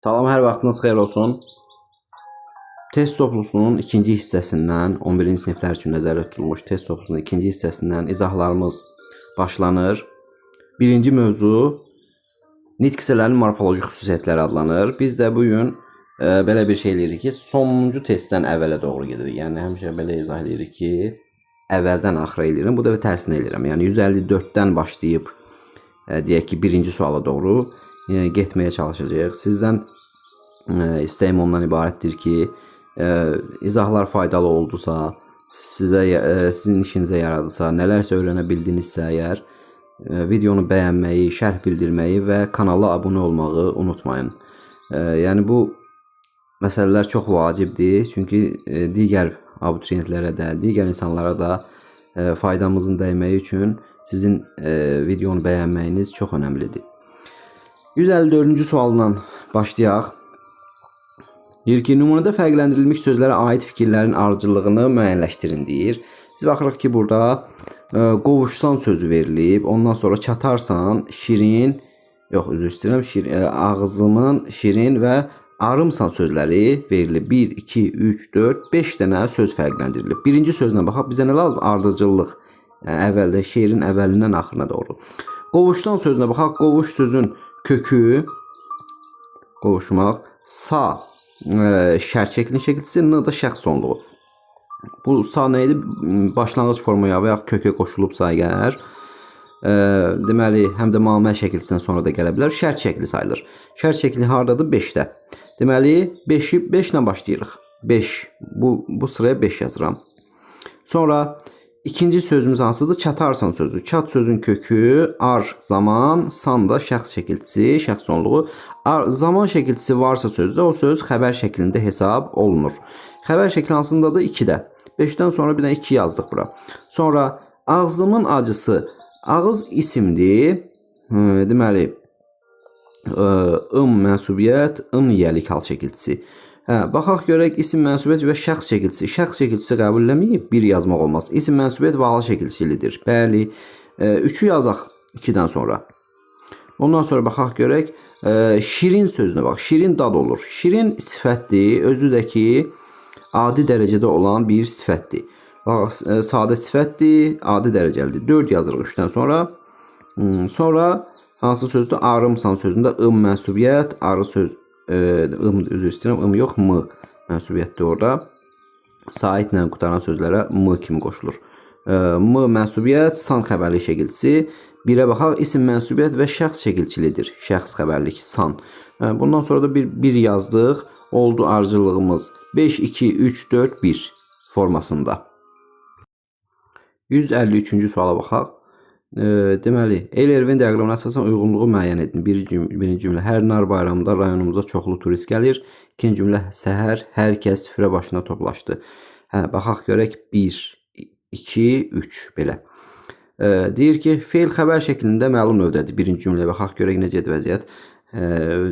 Salam, hər vaxtınız xeyir olsun. Test toplusunun ikinci hissəsindən, 11-ci siniflər üçün nəzərdə tutulmuş test toplusunun ikinci hissəsindən izahlarımız başlanır. Birinci mövzu nitq hissələrinin morfoloji xüsusiyyətləri adlanır. Biz də bugün belə bir şey eləyirik ki, sonuncu testdən əvvələ doğru gedirik. Yəni həmişə belə izah eləyirik ki, əvvəldən axıra eləyirəm. Bu dəfə tərsinə eləyirəm. Yəni 154-dən başlayıb deyək ki, birinci suala doğru getməyə çalışacağıq. Sizdən istəyim ondan ibarətdir ki, izahlar faydalı oldusa, sizin işinizə yaradısa, nələrsə öyrənə bildinizsə əgər, videonu bəyənməyi, şərh bildirməyi və kanala abunə olmağı unutmayın. Yəni bu məsələlər çox vacibdir, çünki digər abituriyentlərə də, digər insanlara da faydamızın dəyməyi üçün sizin videonu bəyənməyiniz çox önəmlidir. 154-cü sualdan başlayaq. Deyir ki, nümunədə fərqləndirilmiş sözlərə aid fikirlərin ardıcıllığını müəyyənləşdirin deyir. Biz baxırıq ki, burada qovuşsan sözü verilib. Ondan sonra çatarsan, şirin, yox, üzr istəyirəm, ağzımın şirin və arımsan sözləri verilib. 1, 2, 3, 4, 5 dənə söz fərqləndirilib. Birinci sözünə baxaq, bizə nə lazım? Ardıcıllıq. Əvvəldə, şeirin əvvəlindən axırına doğru. Qovuşsan sözünə baxaq, qovuş sözün kökü, qovuşmaq, sa, şərt şəklinin şəkilçisi, n da şəxs sonluğu. Bu sa nə idi? Başlanğıc formaya və yaxud kökə qoşulubsa əgər, deməli, həm də maməl şəkilçisindən sonra da gələ bilər. Şərt şəkli sayılır. Şərt şəkli hardadır? 5-də. Deməli, 5 ilə başlayırıq. 5. Bu sıraya 5 yazıram. Sonra ikinci sözümüz hansıdır? Çatarsan sözü. Çat sözün kökü, ar, zaman, san da şəxs şəkilçisi, şəxs sonluğu. Zaman şəkilçisi varsa sözdə o söz xəbər şəklində hesab olunur. Xəbər şəkli hansındadır? 2-də. 5-dən sonra bir dənə 2 yazdıq bura. Sonra ağzımın acısı. Ağız isimdir. Deməli, mənsubiyyət, yiyəlik hal şəkilçisi. Baxaq görək isim mənsubiyyət və şəxs şəkilçisi. Şəxs şəkilçisi qəbul eləməyib, 1 yazmaq olmaz. İsim mənsubiyyət və hal şəkilçilidir. Bəli, 3-ü yazaq 2-dən sonra. Ondan sonra baxaq görək şirin sözünə bax. Şirin dad olur. Şirin sifətdir, özü də ki adi dərəcədə olan bir sifətdir. Bax, sadə sifətdir, adi dərəcəlidir. 4 yazırıq 3-dən sonra. Sonra hansı sözdür? Arımsan sözündə mənsubiyyət, arı söz, üzr istəyirəm, yox, m mənsubiyyətdir orada. Saitlə qutaran sözlərə m kimi qoşulur. M mənsubiyyət, san xəbərlik şəkilçisi. 1-ə baxaq, isim mənsubiyyət və şəxs şəkilçilidir. Şəxs xəbərlik, san. Bundan sonra da bir yazdıq. Oldu ardıcıllığımız 5, 2, 3, 4, 1 formasında. 153-cü suala baxaq. Deməli, Eylervin diaqramına əsasən uyğunluğu müəyyən edin. Birinci cümlə, hər nar bayramında rayonumuza çoxlu turist gəlir. İkinci cümlə, səhər hər kəs süfrə başına toplaşdı. Baxaq görək 1, 2, 3 belə. Deyir ki, feil xəbər şəklində məlum növdədir. Birinci cümləyə baxaq görək necədir vəziyyət.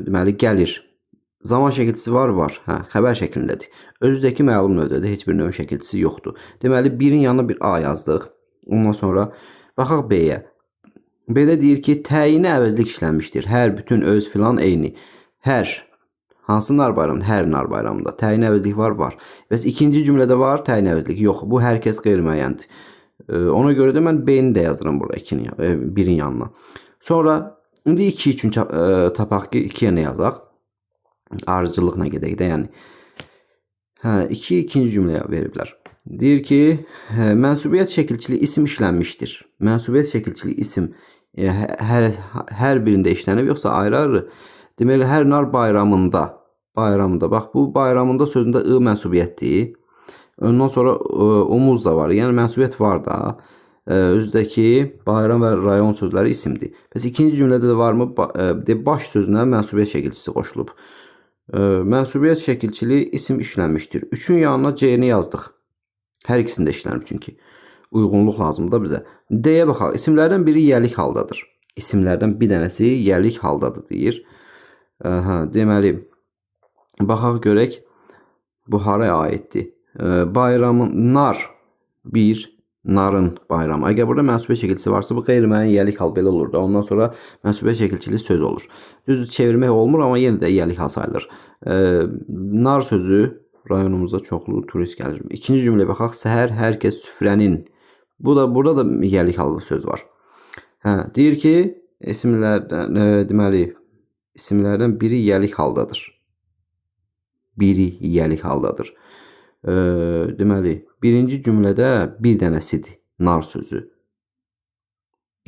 Deməli, gəlir. Zaman şəkilçisi var. Xəbər şəklindədir. Özüdəki məlum növdədir. Heç bir növ şəkilçisi yoxdur. Deməli, 1-in yanına bir A yazdıq. Ondan sonra baxaq B-yə. B-də deyir ki, təyini əvəzlik işlənmişdir. Hər, bütün, öz, filan, eyni. Hər. Hansı nar bayramında? Hər nar bayramında. Təyini əvəzlik var. Bəs ikinci cümlədə var, təyini əvəzlik yox. Bu hər kəs qeyri-müəyyəndir. Ona görə də mən B-ni də yazıram burada 1-in yanına. Sonra indi 2 üçün tapaq ki, 2-yə nə yazaq? Arıcılıqla gedək də, yəni. 2 ikinci cümləyə veriblər. Deyir ki, mənsubiyyət şəkilçili isim işlənmişdir. Mənsubiyyət şəkilçili isim hər birində işlənib, yoxsa ayrı-ayrı. Deməli, hər nar bayramında. Bax, bu bayramında sözündə I mənsubiyyətdir. Ondan sonra umuz da var. Yəni, mənsubiyyət var da. Özüdəki bayram və rayon sözləri isimdir. Bəs ikinci cümlədə də varmı? Baş sözünə mənsubiyyət şəkilçisi qoşulub. Mənsubiyyət şəkilçili isim işlənmişdir. 3-ün yanına C-ni yazdıq. Hər ikisində işlənib çünki. Uyğunluq lazımdır bizə. D-yə baxaq. İsimlərdən biri yiyəlik haldadır. İsimlərdən bir dənəsi yiyəlik haldadır deyir. Deməli, baxaq görək bu haraya aiddir. Bayramın, nar 1, narın bayramı. Əgər burada mənsubə şəkilçisi varsa, bu qeyri-müəyyən yiyəlik hal belə olur da. Ondan sonra mənsubə şəkilçili söz olur. Düzdür, çevirmək olmur, amma yenə də yiyəlik hal sayılır. Nar sözü rayonumuza çoxlu turist gəlir. İkinci cümləyə baxaq. Səhər hər kəs süfrənin. Burada da yiyəlik hallı söz var. Deyir ki, isimlərdən biri yiyəlik haldadır. Biri yiyəlik haldadır. Deməli, birinci cümlədə bir dənəsidir nar sözü.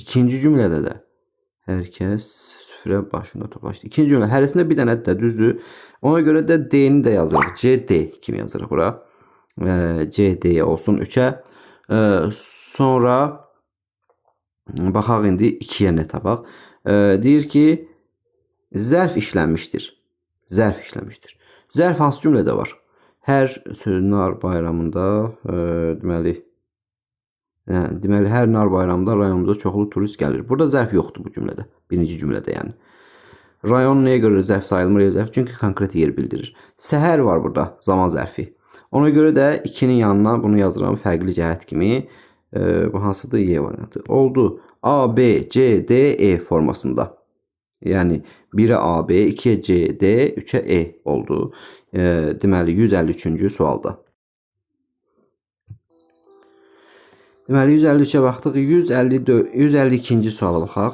İkinci cümlədə də hər kəs süfrə başında toplaşdı. İkinci cümlə hərəsində bir dənədir də, düzdür. Ona görə də D-ni də yazırıq. CD kimi yazırıq bura. CD olsun 3-ə. Sonra baxaq indi 2-yə nə tapaq. Deyir ki, zərf işlənmişdir. Zərf işlənmişdir. Zərf hansı cümlədə var? Hər nar bayramında deməli hər nar bayramında rayonumuza çoxlu turist gəlir. Burada zərf yoxdur bu cümlədə. Birinci cümlədə yəni. Rayon nəyə görə zərf sayılmır? Zərf çünki konkret yer bildirir. Səhər var burada, zaman zərfi. Ona görə də 2-nin yanına bunu yazıram fərqli cəhət kimi. Bu hansıdır? Y variantı. Oldu. A, B, C, D, E formasında. Yəni 1-ə A, B, 2-yə C, D, 3-ə E oldu. Deməli 153-cü sualda. Deməli 153-ə baxdıq. 152-ci suala baxaq.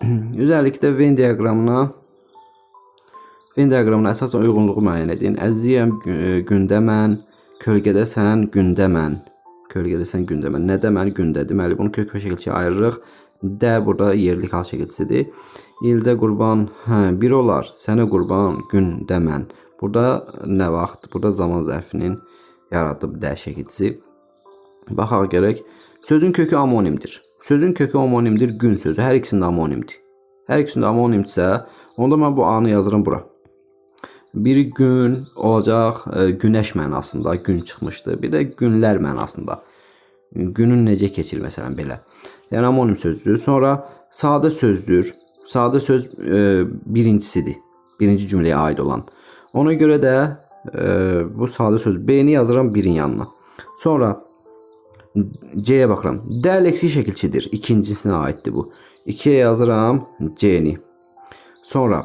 152-də Venn diaqramına əsasən uyğunluğu müəyyən edin. Əziziyəm, gündə mən, kölgədəsən, gündə mən. Kölgədəsən, gündə mən. Nədə mən, gündə. Deməli bunu kök və şəkilçiyə ayırırıq. D burada yerlik hal şəkilçisidir. İldə qurban, bir olar, sənə qurban, gündə mən. Burada nə vaxt? Burada zaman zərfinin yaradıb D şəkilçisi. Baxaq görək. Sözün kökü amonimdir. Sözün kökü amonimdir, gün sözü. Hər ikisində amonimdir. Hər ikisində amonimdirsə, onda mən bu A-nı yazıram bura. Biri gün olacaq, günəş mənasında, gün çıxmışdı. Bir də günlər mənasında. Günün necə keçir məsələn belə. Yəni amonim sözdür. Sonra sadə sözdür. Sadə söz birincisidir. Birinci cümləyə aid olan. Ona görə də bu sadə söz B-ni yazıram 1-in yanına. Sonra C-yə baxıram. D leksik şəkilçidir. İkincisinə aiddir bu. 2-yə yazıram C-ni. Sonra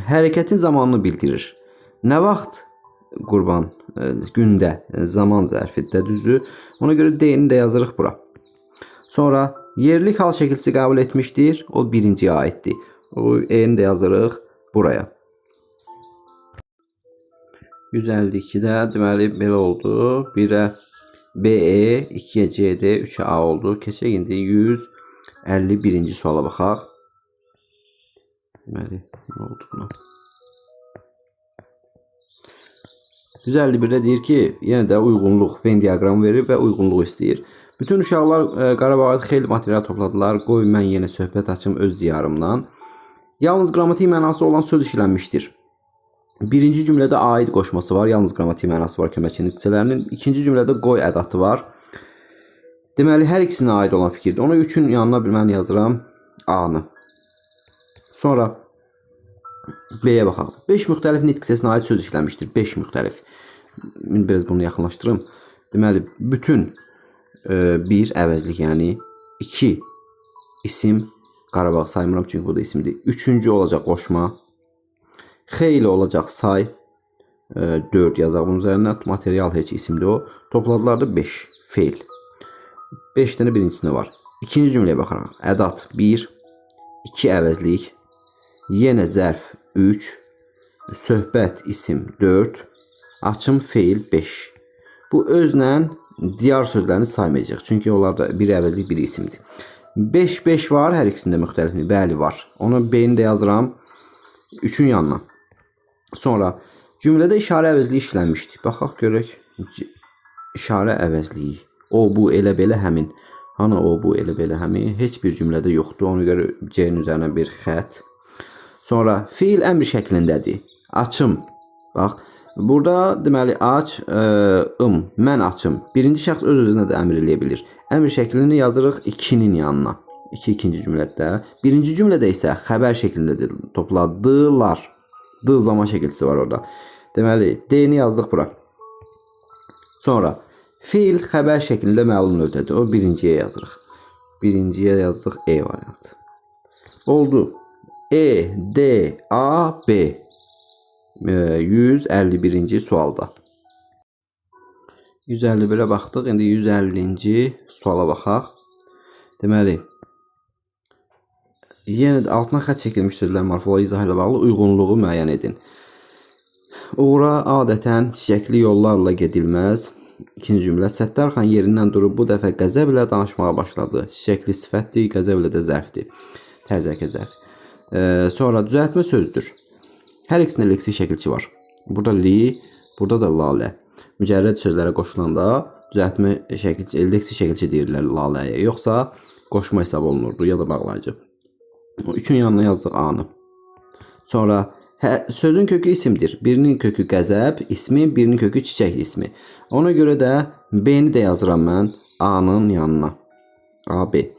hərəkətin zamanını bildirir. Nə vaxt? Qurban, gündə, zaman zərfində, düzdür. Ona görə D-ni də yazırıq bura. Sonra yerlik hal şəkilçisi qəbul etmişdir. O birinciyə aiddir. O E-ni də yazırıq buraya. 152-də deməli belə oldu. 1-ə BE, 2-yə CD, 3-ə A oldu. Keçək indi 151-ci suala baxaq. Deməli, nə oldu buna? 151-də deyir ki, yenə də uyğunluq, Venn diaqramı verir və uyğunluq istəyir. Bütün uşaqlar Qarabağda xeyli material topladılar. Qoy mən yenə söhbət açım öz diyarımdan. Yalnız qrammatik mənası olan söz işlənmişdir. Birinci cümlədə aid qoşması var. Yalnız qrammatik mənası var köməkçi nitqçələrinin. İkinci cümlədə qoy ədatı var. Deməli, hər ikisinə aid olan fikirdir. Ona 3-ün yanına mən yazıram A-nı. Sonra B-yə baxaq. 5 müxtəlif nitq səsinə aid söz işlənmişdir. 5 müxtəlif. Biraz bunu yaxınlaşdırım. Deməli, bütün 1 əvəzlik, yəni 2 isim, Qarabağ saymıram çünki bu da isimdir. 3-cü olacaq qoşma. Xeyli olacaq say. 4 yazaq bunun üzərinə. Material heç isimdir o. Topladılar da 5. Feil. 5 dənə birincisində var. İkinci cümləyə baxaraq. Ədat 1. 2 əvəzlik. Yenə zərf 3. Söhbət isim 4. Açım feil 5. Bu özlə diyar sözlərini saymayacaq. Çünki onlarda biri əvəzlik, biri isimdir. 5 var, hər ikisində müxtəlifdir. Bəli var. Ona B-ni də yazıram 3-ün yanına. Sonra cümlədə işarə əvəzliyi işlənmişdir. Baxaq görək. İşarə əvəzliyi. O, bu, elə belə həmin. Hani o, bu, elə belə həmin. Heç bir cümlədə yoxdur. Ona görə C-nin üzərinə bir xət. Sonra fiil əmr şəklindədir. Açım. Bax. Burada deməli aç, mən açım. Birinci şəxs öz-özünə də əmr eləyə bilir. Əmr şəklini yazırıq 2-nin yanına. 2 ikinci cümlədə. Birinci cümlədə isə xəbər şəklindədir. Topladılar. D zaman şəkilçisi var orada. Deməli D-ni yazdıq bura. Sonra Fiil xəbər şəklində məlum növdədir. O birinciyə yazırıq. Birinciyə yazdıq E variantı. Oldu. E, D, A, B. 151-ci sualda. 151-ə baxdıq. İndi 150-ci suala baxaq. Deməli, yenə də altına xətt çəkilmiş sözlər morfoloji izah ilə bağlı uyğunluğu müəyyən edin. Uğura adətən çiçəkli yollarla gedilməz. İkinci cümlə. Səttarxan yerindən durub bu dəfə qəzəb ilə danışmağa başladı. Çiçəkli sifətdir, qəzəb ilə də zərfdir. Tərzəkə zərf. Sonra düzəltmə sözdür. Hər ikisində leksik şəkilçi var. Burada li, burada da lalə. Mücərrəd sözlərə qoşulanda düzəltmə şəkilçi, leksik şəkilçi deyirlər laləyə. Yoxsa qoşma hesab olunurdu ya da bağlayıcı. Üçün yanına yazdıq A-nı. Sonra sözün kökü isimdir. Birinin kökü qəzəb ismi, birinin kökü çiçək ismi. Ona görə də B-ni də yazıram mən A-nın yanına. A, B.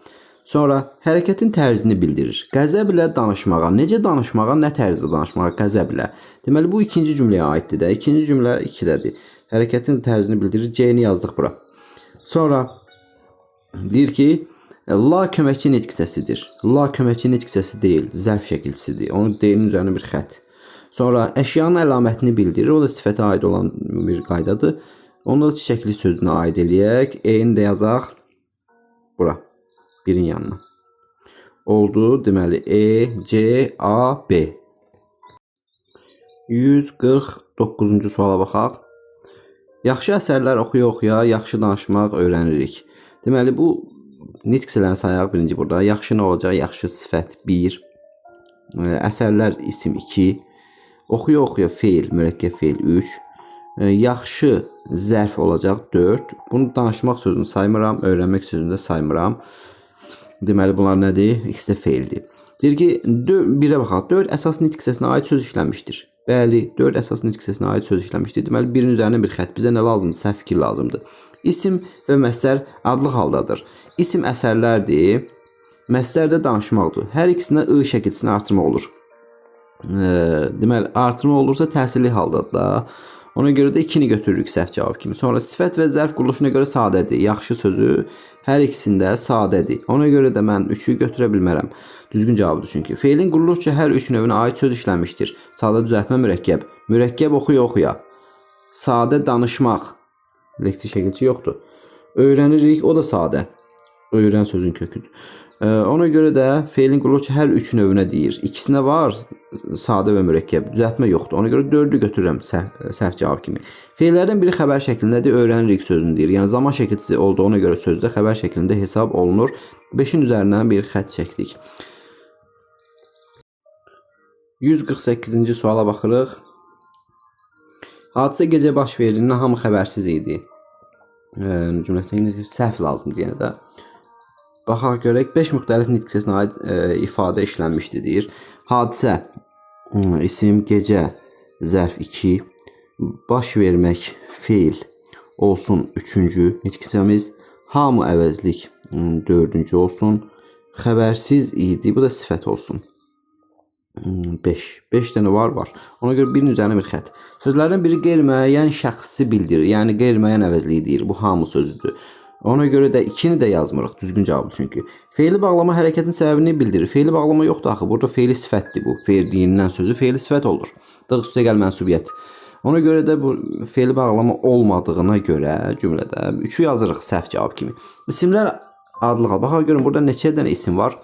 Sonra hərəkətin tərzini bildirir. Qəzəb ilə danışmağa, necə danışmağa, nə tərzdə danışmağa, qəzəb ilə. Deməli, bu ikinci cümləyə aiddir də. İkinci cümlə 2-dədir. Hərəkətin tərzini bildirir. C-ni yazdıq bura. Sonra deyir ki, la köməkçi nitq səsidir. La köməkçi nitq səsi deyil, zərf şəkilçisidir. Onu D-nin üzərinə bir xətt. Sonra əşyanın əlamətini bildirir. O da sifətə aid olan bir qaydadır. Onu da çiçəkli sözünə aid eləyək. E-ni də yazaq bura. Birin yanına. Oldu. Deməli, E, C, A, B. 149-cu suala baxaq. Yaxşı əsərlər oxuya-oxuya yaxşı danışmaq öyrənirik. Deməli, bu nitq hissələrini sayaq birinci burada. Yaxşı nə olacaq? Yaxşı sifət 1. Əsərlər isim 2. Oxuya-oxuya feil, mürəkkəb feil 3. Yaxşı zərf olacaq 4. Bunu danışmaq sözünü saymıram, öyrənmək sözünü də saymıram. Deməli, bunlar nədir? İkisi də feildir. Deyir ki, 1-ə baxaq. 4 əsas nitq hissəsinə aid söz işlənmişdir. Bəli, 4 əsas nitq hissəsinə aid söz işlənmişdir. Deməli, birin üzərinə bir xətt. Bizə nə lazımdır? Səhv fikir lazımdır. İsim və məsdər adlıq haldadır. İsim əsərlərdir. Məsdər də danışmaqdır. Hər ikisinə I şəkilçisini artırmaq olur. Deməli, artırma olursa təsirli haldadır da. Ona görə də 2-ni götürürük səhv cavab kimi. Sonra sifət və zərf quruluşuna görə sadədir. Yaxşı sözü hər ikisində sadədir. Ona görə də mən 3-ü götürə bilmərəm. Düzgün cavabdır çünki. Feilin quruluşca hər 3 növünə aid söz işlənmişdir. Sadə düzəltmə mürəkkəb. Mürəkkəb oxuya-oxuya. Sadə danışmaq. Leksik şəkilçi yoxdur. Öyrənirik, o da sadə. Öyrən sözün köküdür. Ona görə də feilin quruluşca hər 3 növünə deyir. İkisinə var sadə və mürəkkəb. Düzəltmə yoxdur. Ona görə 4-ü götürürəm səhv cavab kimi. Feillərdən biri xəbər şəklindədir. Öyrənirik sözünü deyir. Yəni zaman şəkilçisi olduğuna görə sözdə xəbər şəklində hesab olunur. 5-in üzərindən bir xətt çəkdik. 148-ci suala baxırıq. Hadisə gecə baş verdiyindən hamı xəbərsiz idi. Cümləsində səhv lazımdır yenə də. Baxaq görək, 5 müxtəlif nitq hissəsinə aid ifadə işlənmişdir deyir. Hadisə, isim, gecə, zərf 2, baş vermək, feil olsun 3-cü nitq hissəmiz, hamı əvəzlik 4-cü olsun, xəbərsiz idi, bu da sifət olsun. 5 dənə var. Ona görə birinin üzərinə bir xətt. Sözlərdən biri qeyri-müəyyən şəxsi bildirir. Yəni qeyri-müəyyən əvəzliyi deyir. Bu hamı sözüdür. Ona görə də 2-ni də yazmırıq. Düzgün cavabdır çünki. Feili bağlama hərəkətin səbəbini bildirir. Feili bağlama yoxdur axı. Burada feili sifətdir bu. Verdiyindən sözü feili sifət olur. Dığ üstə gəl mənsubiyyət. Ona görə də bu feili bağlama olmadığına görə cümlədə 3-ü yazırıq səhv cavab kimi. İsimlər adlığa. Baxaq görün burada neçə dənə isim var.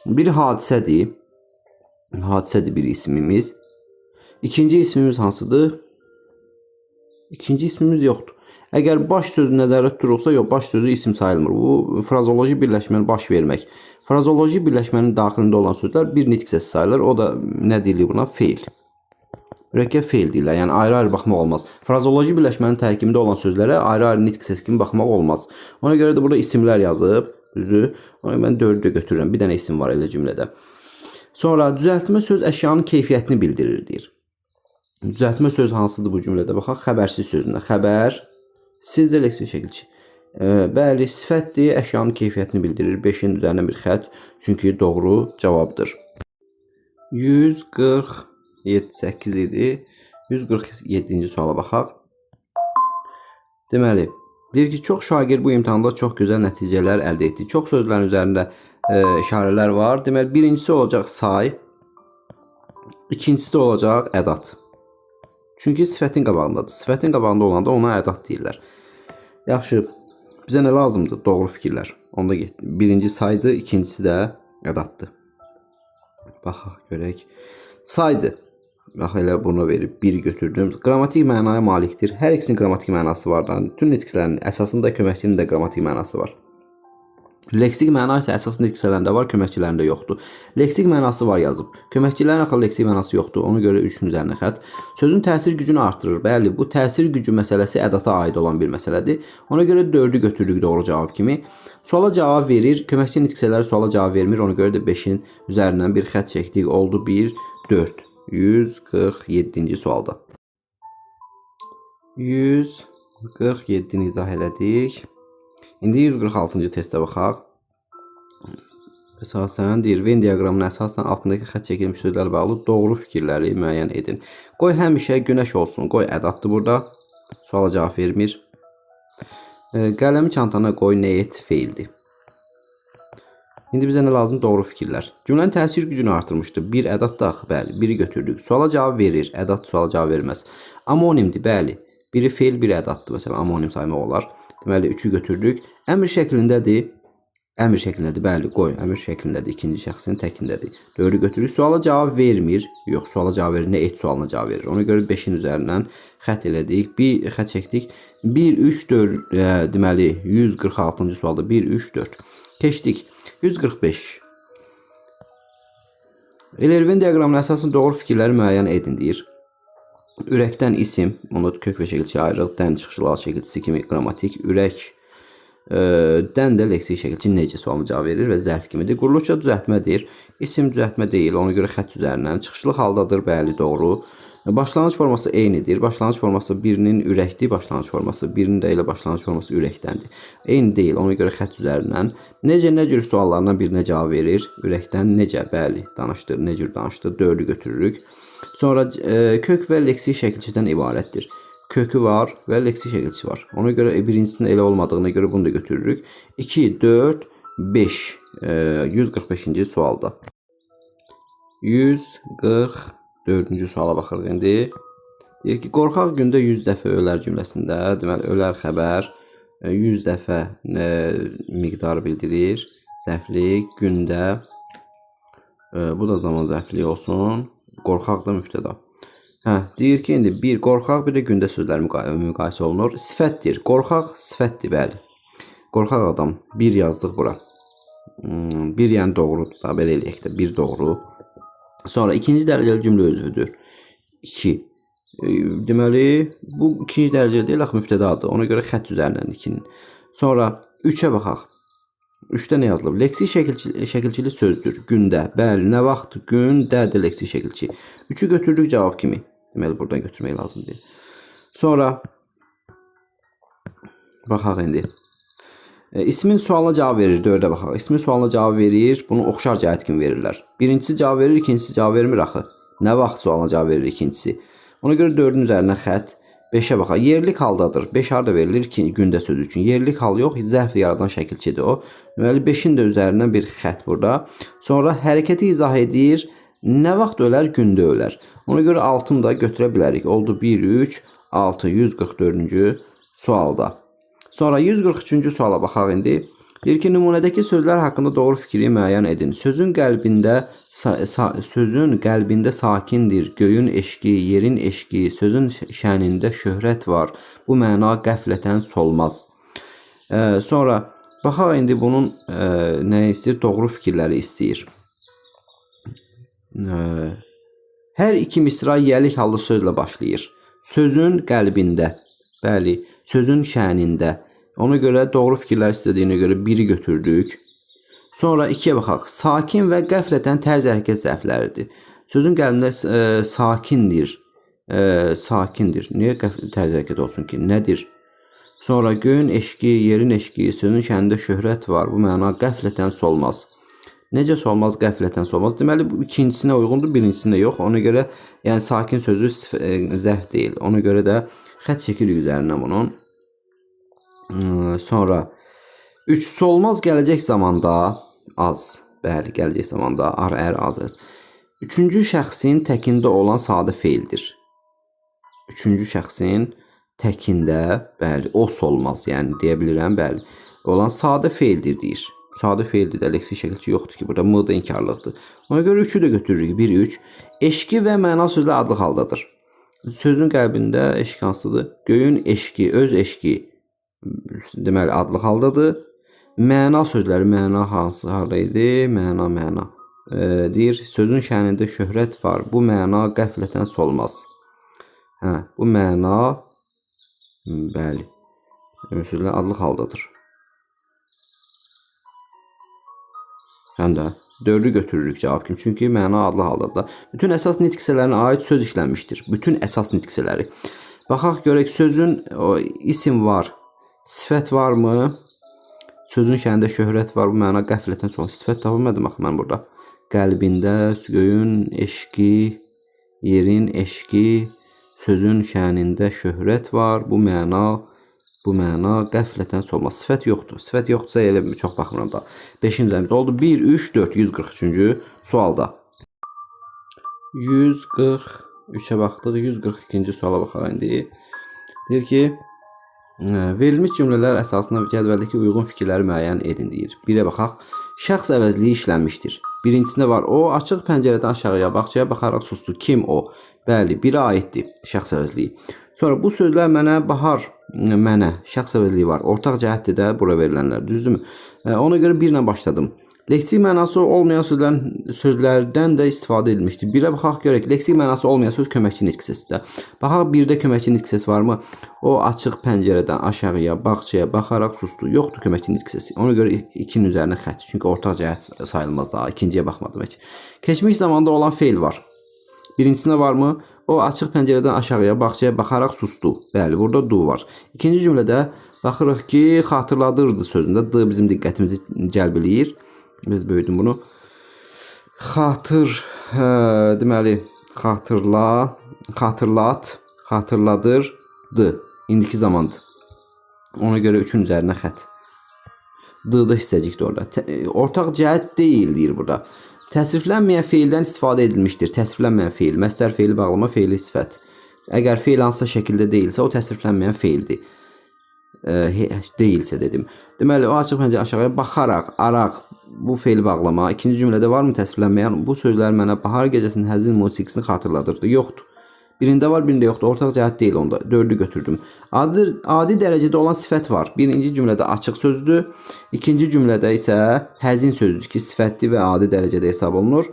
Bir hadisədir. Hadisədir bir ismimiz. İkinci ismimiz hansıdır? İkinci ismimiz yoxdur. Əgər baş sözü nəzərdə tutulursa, yox, baş sözü isim sayılmır. Bu frazoloji birləşməni baş vermək. Frazoloji birləşmənin daxilində olan sözlər bir nitq hissəsi sayılır. O da nə deyilir buna? Feil. Mürəkkəb feil deyirlər. Yəni ayrı-ayrı baxmaq olmaz. Frazoloji birləşmənin tərkibində olan sözlərə ayrı-ayrı nitq hissəsi kimi baxmaq olmaz. Ona görə də burada isimlər yazıb, düzü. Ona mən 4-ü də götürürəm. Bir dənə isim var elə cümlədə. Sonra düzəltmə söz əşyanın keyfiyyətini bildirir deyir. Düzəltmə söz hansıdır bu cümlədə? Baxaq, xəbərsiz sözündə. Xəbər, siz də leksik şəkilçi. Bəli, sifətdir, əşyanın keyfiyyətini bildirir. 5-in üzərinə bir xətt, çünki doğru cavabdır. 148 idi. 147-ci suala baxaq. Deməli, Deyir ki, çox şagird bu imtahanda çox gözəl nəticələr əldə etdi. Çox sözlərin üzərində işarələr var. Deməli, birincisi olacaq say, ikincisi də olacaq ədat. Çünki sifətin qabağındadır. Sifətin qabağında olanda ona ədat deyirlər. Yaxşı, bizə nə lazımdır? Doğru fikirlər. Onda getdi. Birinci saydı, ikincisi də ədatdır. Baxaq, görək. Saydı. Bax, elə bunu verib 1 götürdüm. Qrammatik mənaya malikdir. Hər ikisinin qrammatik mənası var. Bütün nitqlərin əsasında köməkçinin də qrammatik mənası var. Leksik məna isə əsas nitqlərində var, köməkçilərində yoxdur. Leksik mənası var yazıb. Köməkçilərin axı leksik mənası yoxdur. Ona görə 3-ün üzərinə xətt. Sözün təsir gücünü artırır. Bəli, bu təsir gücü məsələsi ədata aid olan bir məsələdir. Ona görə 4-ü götürdük doğru cavab kimi. Suala cavab verir. Köməkçi nitqçiləri suala cavab vermir. Ona görə də 5-in üzərindən bir xətt çəkdik. Oldu 1, 4. 147-ci sualda. 147-ni izah elədik. İndi 146-cı testə baxaq. Əsasən deyir, Venn diaqramına əsasən altındakı xətt çəkilmiş sözlərlə bağlı doğru fikirləri müəyyən edin. Qoy həmişə günəş olsun. Qoy ədatdır burada. Suala cavab vermir. Qələmi çantana qoy nə et feildir. İndi bizə nə lazım? Doğru fikirlər. Cümlənin təsir gücünü artırmışdır. Bir ədat da axı, bəli. Biri götürdük. Suala cavab verir. Ədat suala cavab verməz. Amonimdir, bəli. Biri feil, biri ədatdır. Məsələn, amonim saymaq olar. Deməli, 3-ü götürdük. Əmr şəklindədir. Əmr şəklindədir, bəli, qoy. Əmr şəklindədir. İkinci şəxsin təkindədir. 4-ü götürürük. Suala cavab vermir. Yox, suala cavab verir. Nə et sualına cavab verir. Ona görə 5-in üzərindən xətt elədik. Bir xətt çəkdik. 1, 3, 4, deməli, 146-cı sualda 1, 3, 4. Keçdik. 145. Venn diaqramına əsasən doğru fikirləri müəyyən edin deyir. Ürəkdən isim, onu kök və şəkilçi ayırıq. Dən çıxışlı al şəkilçisi kimi qrammatik. Ürək dən də leksik şəkilçi necə sualına cavab verir və zərf kimidir. Quruluşca düzəltmədir. İsim düzəltmə deyil. Ona görə xətt üzərindən çıxışlı haldadır. Bəli, doğru. Başlanğıc forması eynidir. Başlanğıc forması birinin ürəkdir. Başlanğıc forması birinin də elə başlanğıc forması ürəkdəndir. Eyni deyil. Ona görə xətt üzərindən necə, nə cür suallarından birinə cavab verir. Ürəkdən necə, bəli, danışdı, nə cür danışdı. 4-ü götürürük. Sonra kök və leksik şəkilçidən ibarətdir. Kökü var və leksik şəkilçi var. Ona görə birincisinin elə olmadığına görə bunu da götürürük. 2, 4, 5. 145-ci sualda. 144-cü suala baxırıq indi. Deyir ki, qorxaq gündə 100 dəfə ölər cümləsində, deməli, ölər xəbər 100 dəfə miqdarı bildirir. Zərflik, gündə, bu da zaman zərflik olsun. Qorxaq da mübtəda. Deyir ki, indi bir qorxaq, bir də gündə sözlər müqayisə olunur. Sifətdir. Qorxaq sifətdir, bəli. Qorxaq adam. Bir yazdıq bura. Bir yəni doğrudur da, belə eləyək də. Bir doğru. Sonra ikinci dərəcəli cümlə özüdür. 2. Deməli, bu ikinci dərəcəli deyil, axı mübtədadır. Ona görə xətt üzərindən 2-nin. Sonra 3-ə baxaq. 3-də nə yazılıb? Leksik şəkilçili sözdür. Gündə. Bəli, nə vaxt? Gün, dədir leksik şəkilçi. 3-ü götürdük cavab kimi. Deməli, buradan götürmək lazımdır. Sonra baxaq indi. İsmin sualına cavab verir. 4-ə baxaq. İsmin sualına cavab verir. Bunu oxşar cəhət kimi verirlər. Birincisi cavab verir, ikincisi cavab vermir axı. Nə vaxt sualına cavab verir ikincisi. Ona görə 4-ün üzərinə xətt. 5-ə baxaq. Yerlik haldadır. 5 harda verilir ki, gündə sözü üçün. Yerlik hal yox, zərf yaradan şəkilçidir o. Deməli, 5-in də üzərindən bir xətt burada. Sonra hərəkəti izah edir. Nə vaxt ölər? Gündə ölər. Ona görə 6-ını da götürə bilərik. Oldu 1, 3, 6, 144-cü sualda. Sonra 143-cü suala baxaq indi. Deyir ki, nümunədəki sözlər haqqında doğru fikri müəyyən edin. Sözün qəlbində sakindir, göyün eşqi, yerin eşqi, sözün şənində şöhrət var. Bu məna qəflətən solmaz. Sonra baxaq indi bunun nə istəyir? Doğru fikirləri istəyir. Hər iki misra yəlik hallı sözlə başlayır. Sözün qəlbində, bəli, sözün şənində. Ona görə doğru fikirlər istədiyinə görə 1-i götürdük. Sonra 2-yə baxaq. Sakin və qəflətən tərz hərəkət zərfləridir. Sözün qəlbində sakindir. Sakindir. Niyə tərz hərəkət olsun ki? Nədir? Sonra göyün eşqi, yerin eşqi, sözün şənində şöhrət var. Bu məna qəflətən solmaz. Necə solmaz, qəflətən solmaz? Deməli, bu ikincisinə uyğundur, birincisinə yox. Ona görə, yəni sakin sözü zərf deyil. Ona görə də xətt çəkirik üzərindən bunun. Sonra üçüncüsü olmaz gələcək zamanda az. Bəli, gələcək zamanda az. Üçüncü şəxsin təkində olan sadə feildir. Üçüncü şəxsin təkində, bəli, os olmaz, yəni deyə bilirəm, bəli, olan sadə feildir deyir. Sadə feildir də, leksik şəkilçi yoxdur ki, burada m da inkarlıqdır. Ona görə 3-ü də götürürük. 1, 3. Eşqi və məna sözlər adlı haldadır. Sözün qəlbində eşq hansıdır? Göyün eşqi, öz eşqi, deməli, adlı haldadır. Məna sözləri, məna hansı, harada idi? Məna. Deyir, sözün şənində şöhrət var. Bu məna qəflətən solmaz. Bu məna, bəli, sözlər adlı haldadır. Həm də 4-ü götürürük cavab kimi. Çünki məna adlı haldadır. Bütün əsas nitq hissələrinə aid söz işlənmişdir. Bütün əsas nitq hissələri. Baxaq görək, sözün isim var, sifət varmı? Sözün şənində şöhrət var, bu məna qəflətən solmaz. Sifət tapılmadı axı mən burada. Qəlbində, göyün eşqi, yerin eşqi, sözün şənində şöhrət var, bu məna qəflətən solmaz. Sifət yoxdur. Sifət yoxdursa elə çox baxmıram da. 5-ci əmrdə oldu. 1, 3, 4, 143-cü sualda. 143-ə baxdıq. 142-ci suala baxaq indi. Deyir ki, verilmiş cümlələr əsasında cədvəldəki uyğun fikirləri müəyyən edin deyir. 1-ə baxaq. Şəxs əvəzliyi işlənmişdir. Birincisində var. O açıq pəncərədən aşağıya bağçaya baxaraq sustu. Kim o? Bəli, 1-ə aiddir şəxs əvəzliyi. Sonra bu sözlər mənə şəxs əvəzliyi var. Ortaq cəhətdir də bura verilənlər, düzdürmü? Ona görə 1 ilə başladım. Leksik mənası olmayan sözlərdən də istifadə edilmişdir. 1-ə baxaq görək. Leksik mənası olmayan söz köməkçi nitq hissəsidir. Baxaq 1-də köməkçi nitq hissəsi varmı? O açıq pəncərədən aşağıya bağçaya baxaraq sustu. Yoxdur köməkçi nitq hissəsi. Ona görə 2-nin üzərinə xətt. Çünki ortaq cəhət sayılmaz daha. İkinciyə baxmadım heç. Keçmiş zamanda olan feil var. Birincisində varmı? O açıq pəncərədən aşağıya bağçaya baxaraq sustu. Bəli, burada du var. İkinci cümlədə baxırıq ki, xatırladırdı sözündə d bizim diqqətimizi cəlb eləyir. Biz böyüdüm bunu. Deməli, xatırladırdı. İndiki zamandır. Ona görə 3-ün üzərinə xət. D-da hissəcikdir orada. Ortaq cəhət deyil deyir burada. Təsriflənməyən feildən istifadə edilmişdir. Təsriflənməyən feil, məsdər feili bağlama, feili sifət. Əgər feil hansısa şəkildə deyilsə, o təsriflənməyən feildir. Deyilsə dedim. Deməli, o açıq pəncərə aşağıya baxaraq, araq, bu feili bağlama. İkinci cümlədə varmı təsriflənməyən? Bu sözlər mənə bahar gecəsinin həzin musiqisini xatırladırdı. Yoxdur. Birində var, birində yoxdur. Ortaq cəhət deyil onda. 4-ü götürdüm. Adi dərəcədə olan sifət var. Birinci cümlədə açıq sözdür. İkinci cümlədə isə həzin sözdür ki, sifətli və adi dərəcədə hesab olunur.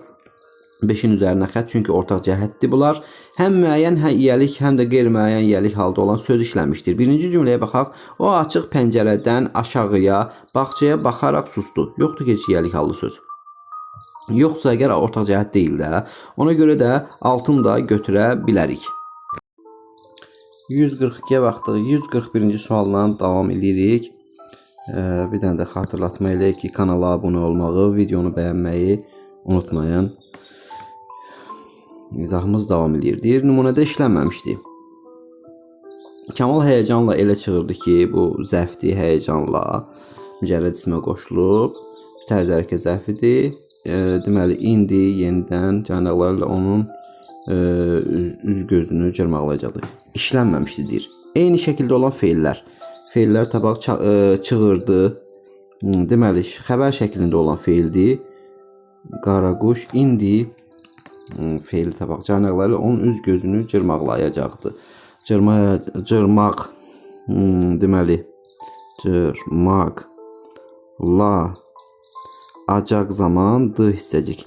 5-in üzərinə xət, çünki ortaq cəhətdir bunlar. Həm müəyyən yiyəlik, həm də qeyri-müəyyən yiyəlik halda olan söz işlənmişdir. Birinci cümləyə baxaq. O açıq pəncərədən aşağıya, bağçaya baxaraq sustu. Yoxdur ki, yiyəlik hallı söz. Yoxsa əgər ortaq cəhət deyil də, ona görə də altını da götürə bilərik. 142-yə baxdıq. 141-ci sualla davam edirik. Bir dənə də xatırlatma eləyək ki, kanala abunə olmağı, videonu bəyənməyi unutmayın. İzahımız davam edir. Deyir, nümunədə işlənməmişdir. Kamal həyəcanla elə çığırdı ki, bu zəfdir, həyəcanla mücərrəd ismə qoşulub. Tərz hərəkət zəfidir. Deməli, indi yenidən caynaqlarla onun üz gözünü cırmaqlayacaqdır. İşlənməmişdir deyir. Eyni şəkildə olan feillər. Feillər tabaq çığırdı. Deməli, xəbər şəklində olan feildir. Qaraquş indi feil tabaq caynaqlarla onun üz gözünü cırmaqlayacaqdır. Cırmaq. Deməli, cırmaqla acaq zaman d hissəcik.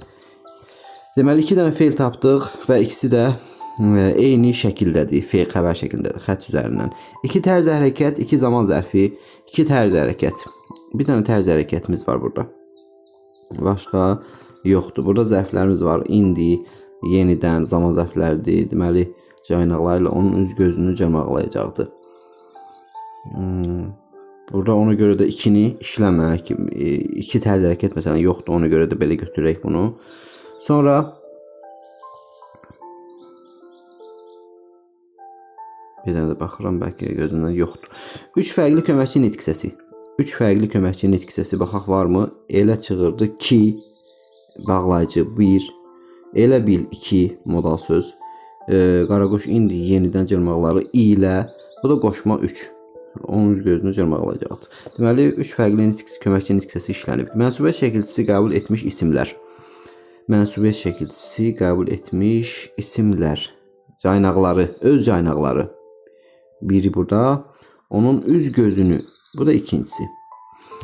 Deməli, 2 dənə feil tapdıq və ikisi də eyni şəkildədir. Feil xəbər şəklindədir, xətt üzərindən. 2 tərz hərəkət, 2 zaman zərfi, 2 tərz hərəkət. Bir dənə tərz hərəkətimiz var burada. Başqa yoxdur. Burada zərflərimiz var. İndi, yenidən zaman zərflərdir. Deməli, caynaqlarla onun üz gözünü cırmaqlayacaqdır. Burada ona görə də 2-ni işləmək, 2 tərz hərəkət məsələn yoxdur, ona görə də belə götürək bunu. Sonra Bir dənə də baxıram, bəlkə gözümdən yoxdur. 3 fərqli köməkçi nitq hissəsi. 3 fərqli köməkçi nitq hissəsi baxaq varmı? Elə çığırdı ki, bağlayıcı 1, elə bil 2 modal söz. Qaraqoş indi yenidən cırmaqları ilə, bu da qoşma 3. Onun üz gözünü cırmaqlayacaqdır. Deməli 3 fərqli köməkçi nitq hissəsi işlənib. Mənsubiyyət şəkilçisi qəbul etmiş isimlər. Mənsubiyyət şəkilçisi qəbul etmiş isimlər. Caynaqları, öz caynaqları. Biri burada. Onun üz gözünü. Bu da ikincisi.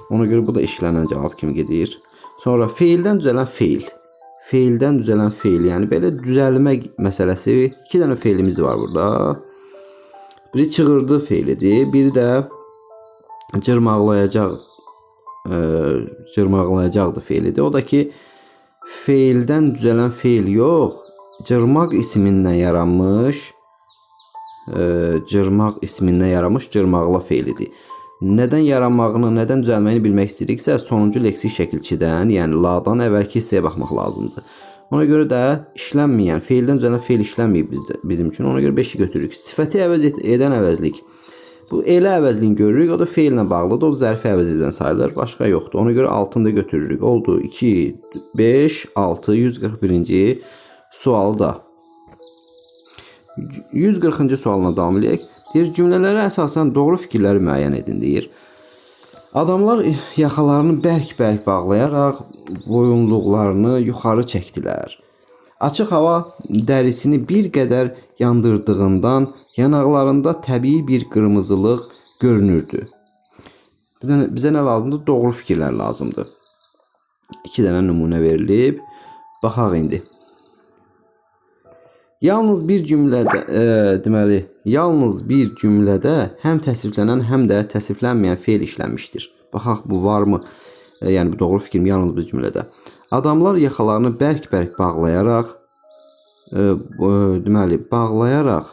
Ona görə bu da işlənən cavab kimi gedir. Sonra feildən düzələn feil. Feildən düzələn feil. Yəni belə düzəlmək məsələsi. 2 dənə feilimiz var burada. Biri çığırdı feilidir. Biri də cırmaqlayacaqdı feilidir. O da ki, feildən düzələn feil yox, cırmaq ismindən yaranmış cırmaqla feilidir. Nədən yaranmağını, nədən düzəlməyini bilmək istəyiriksə, sonuncu leksik şəkilçidən, yəni la-dan əvvəlki hissəyə baxmaq lazımdır. Ona görə də işlənməyən, feildən düzələn feil işlənməyib bizim üçün. Ona görə 5-i götürürük. Sifəti əvəz edən əvəzlik. Bu elə əvəzliyini görürük, o da feillə bağlıdır, o zərfi əvəz edən sayılır, başqa yoxdur. Ona görə 6-nı da götürürük. Oldu 2, 5, 6, 141-ci sualda. 140-cı sualına davam edək. Deyir, cümlələrə əsasən doğru fikirləri müəyyən edin, deyir. Adamlar yaxalarını bərk-bərk bağlayaraq boyunluqlarını yuxarı çəkdilər. Açıq hava dərisini bir qədər yandırdığından yanaqlarında təbii bir qırmızılıq görünürdü. Bizə nə lazımdır? Doğru fikirlər lazımdır. 2 dənə nümunə verilib. Baxaq indi. Yalnız bir cümlədə həm təsriflənən, həm də təsriflənməyən feil işlənmişdir. Baxaq, bu varmı? Yəni, bu doğru fikrim yalnız bir cümlədə. Adamlar yaxalarını bərk-bərk bağlayaraq, bağlayaraq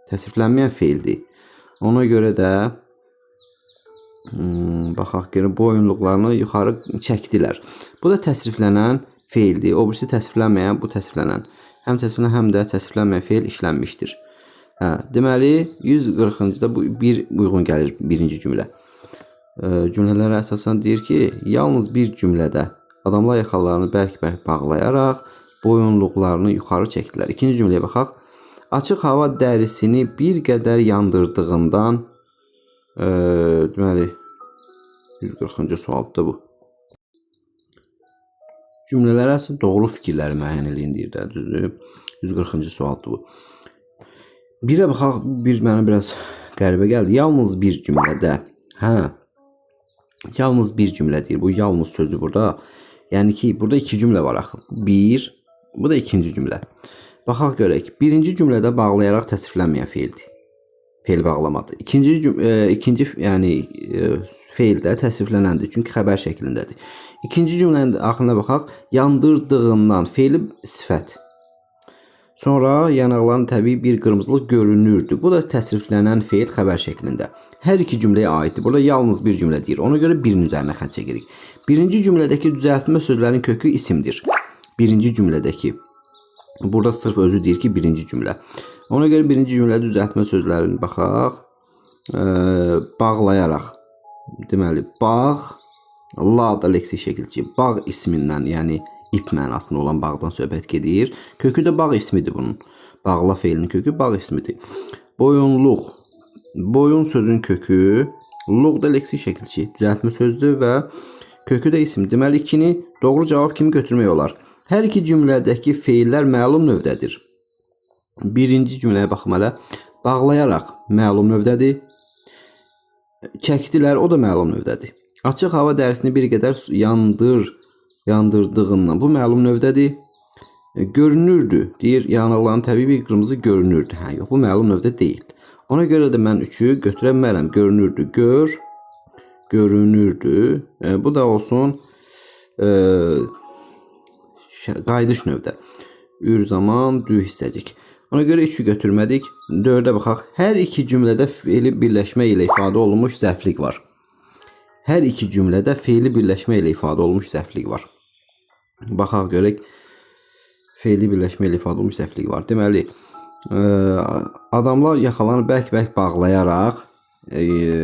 təsriflənməyən feildir. Ona görə də, baxaq, boyunluqlarını yuxarı çəkdilər. Bu da təsriflənən feildir. O birisi təsriflənməyən, bu təsriflənən. Həm təsriflənən, həm də təsriflənməyən feil işlənmişdir. Deməli, 140-cıda bu bir uyğun gəlir birinci cümlə. Cümlələrə əsasən deyir ki, yalnız bir cümlədə adamlar yaxalarını bərk-bərk bağlayaraq boyunluqlarını yuxarı çəkdilər. İkinci cümləyə baxaq. Açıq hava dərisini bir qədər yandırdığından, deməli, 140-cı sualda bu. Cümlələrə əsasən doğru fikirləri müəyyən eləyin deyir də, düzdür. 140-cı sualdır bu. Birə baxaq, bir mənə biraz qəribə gəldi. Yalnız bir cümlədə, yalnız bir cümlə deyir. Bu yalnız sözü burada. Yəni ki, burada 2 cümlə var axı. Bir, bu da ikinci cümlə. Baxaq görək. Birinci cümlədə bağlayaraq təsriflənməyən feildir. Feil bağlamadır. İkinci yəni feil də təsriflənəndir. Çünki xəbər şəklindədir. İkinci cümlənin axırına baxaq. Yandırdığından feili sifət. Sonra yanaqların təbii bir qırmızılıq görünürdü. Bu da təsriflənən feil xəbər şəklində. Hər iki cümləyə aiddir. Burada yalnız bir cümlə deyir. Ona görə birinin üzərinə xətt çəkirik. Birinci cümlədəki düzəltmə sözlərin kökü isimdir. Birinci cümlədəki. Burada sırf özü deyir ki, birinci cümlə. Ona görə birinci cümlədə düzəltmə sözlərini baxaq. Bağlayaraq. Deməli, bağ, la da leksik şəkilçi. Bağ ismindən, yəni ip mənasında olan bağdan söhbət gedir. Kökü də bağ ismidir bunun. Bağla feilinin kökü bağ ismidir. Boyunluq. Boyun sözün kökü. Luq da leksik şəkilçi. Düzəltmə sözdür və kökü də isim. Deməli, 2-ni doğru cavab kimi götürmək olar. Hər iki cümlədəki feillər məlum növdədir. Birinci cümləyə baxmalı. Bağlayaraq məlum növdədir. Çəkdilər, o da məlum növdədir. Açıq hava dərisini bir qədər yandırdığından, bu məlum növdədir. Görünürdü, deyir, yanaqların təbii bir qırmızı görünürdü. Yox, bu məlum növdə deyil. Ona görə də mən 3-ü götürə bilmərəm. Görünürdü, görünürdü. Bu da olsun qayıdış növdə. Ür zaman, dü hissəcik. Ona görə 3-ü götürmədik. 4-ə baxaq. Hər iki cümlədə feili birləşmə ilə ifadə olunmuş zərflik var. Hər iki cümlədə feili birləşmə ilə ifadə olunmuş zərflik var. Baxaq görək. Feili birləşmə ilə ifadə olunmuş zərflik var. Deməli, Adamlar yaxalarını bərk-bərk bağlayaraq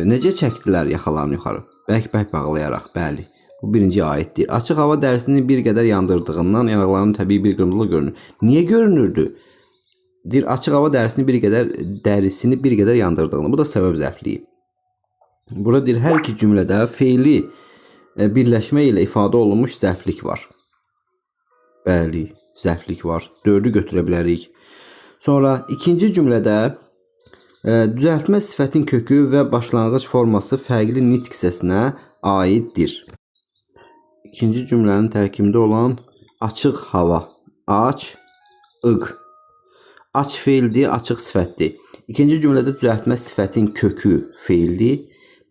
necə çəkdilər yaxalarını yuxarı? Bərk-bərk bağlayaraq, bəli. Bu birinci ayətdir. Açıq hava dərisini bir qədər yandırdığından yanaqlarının təbii bir qırmızılıq görünür. Niyə görünürdü? Deyir, açıq hava dərisini bir qədər yandırdığını. Bu da səbəb zərfliyi. Burada deyir, hər iki cümlədə feili birləşmə ilə ifadə olunmuş zərflik var. Bəli, zərflik var. 4-ü götürə bilərik. Sonra ikinci cümlədə düzəltmə sifətin kökü və başlanğıc forması fərqli nitq hissəsinə aiddir. İkinci cümlənin tərkibində olan açıq hava, aç-ıq. Aç feildir, açıq sifətdir. İkinci cümlədə düzəltmə sifətin kökü feildir.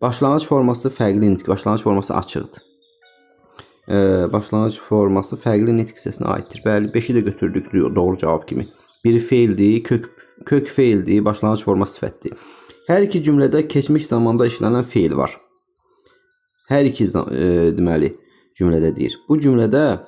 Başlanğıc forması fərqli nitq, başlanğıc forması açıqdır. Başlanğıc forması fərqli nitq hissəsinə aiddir. Bəli, 5-i də götürdük doğru cavab kimi. Biri feildir, kök feildir, başlanğıc forması sifətdir. Hər iki cümlədə keçmiş zamanda işlənən feil var. Hər iki deməli cümlədə deyir. Bu cümlədə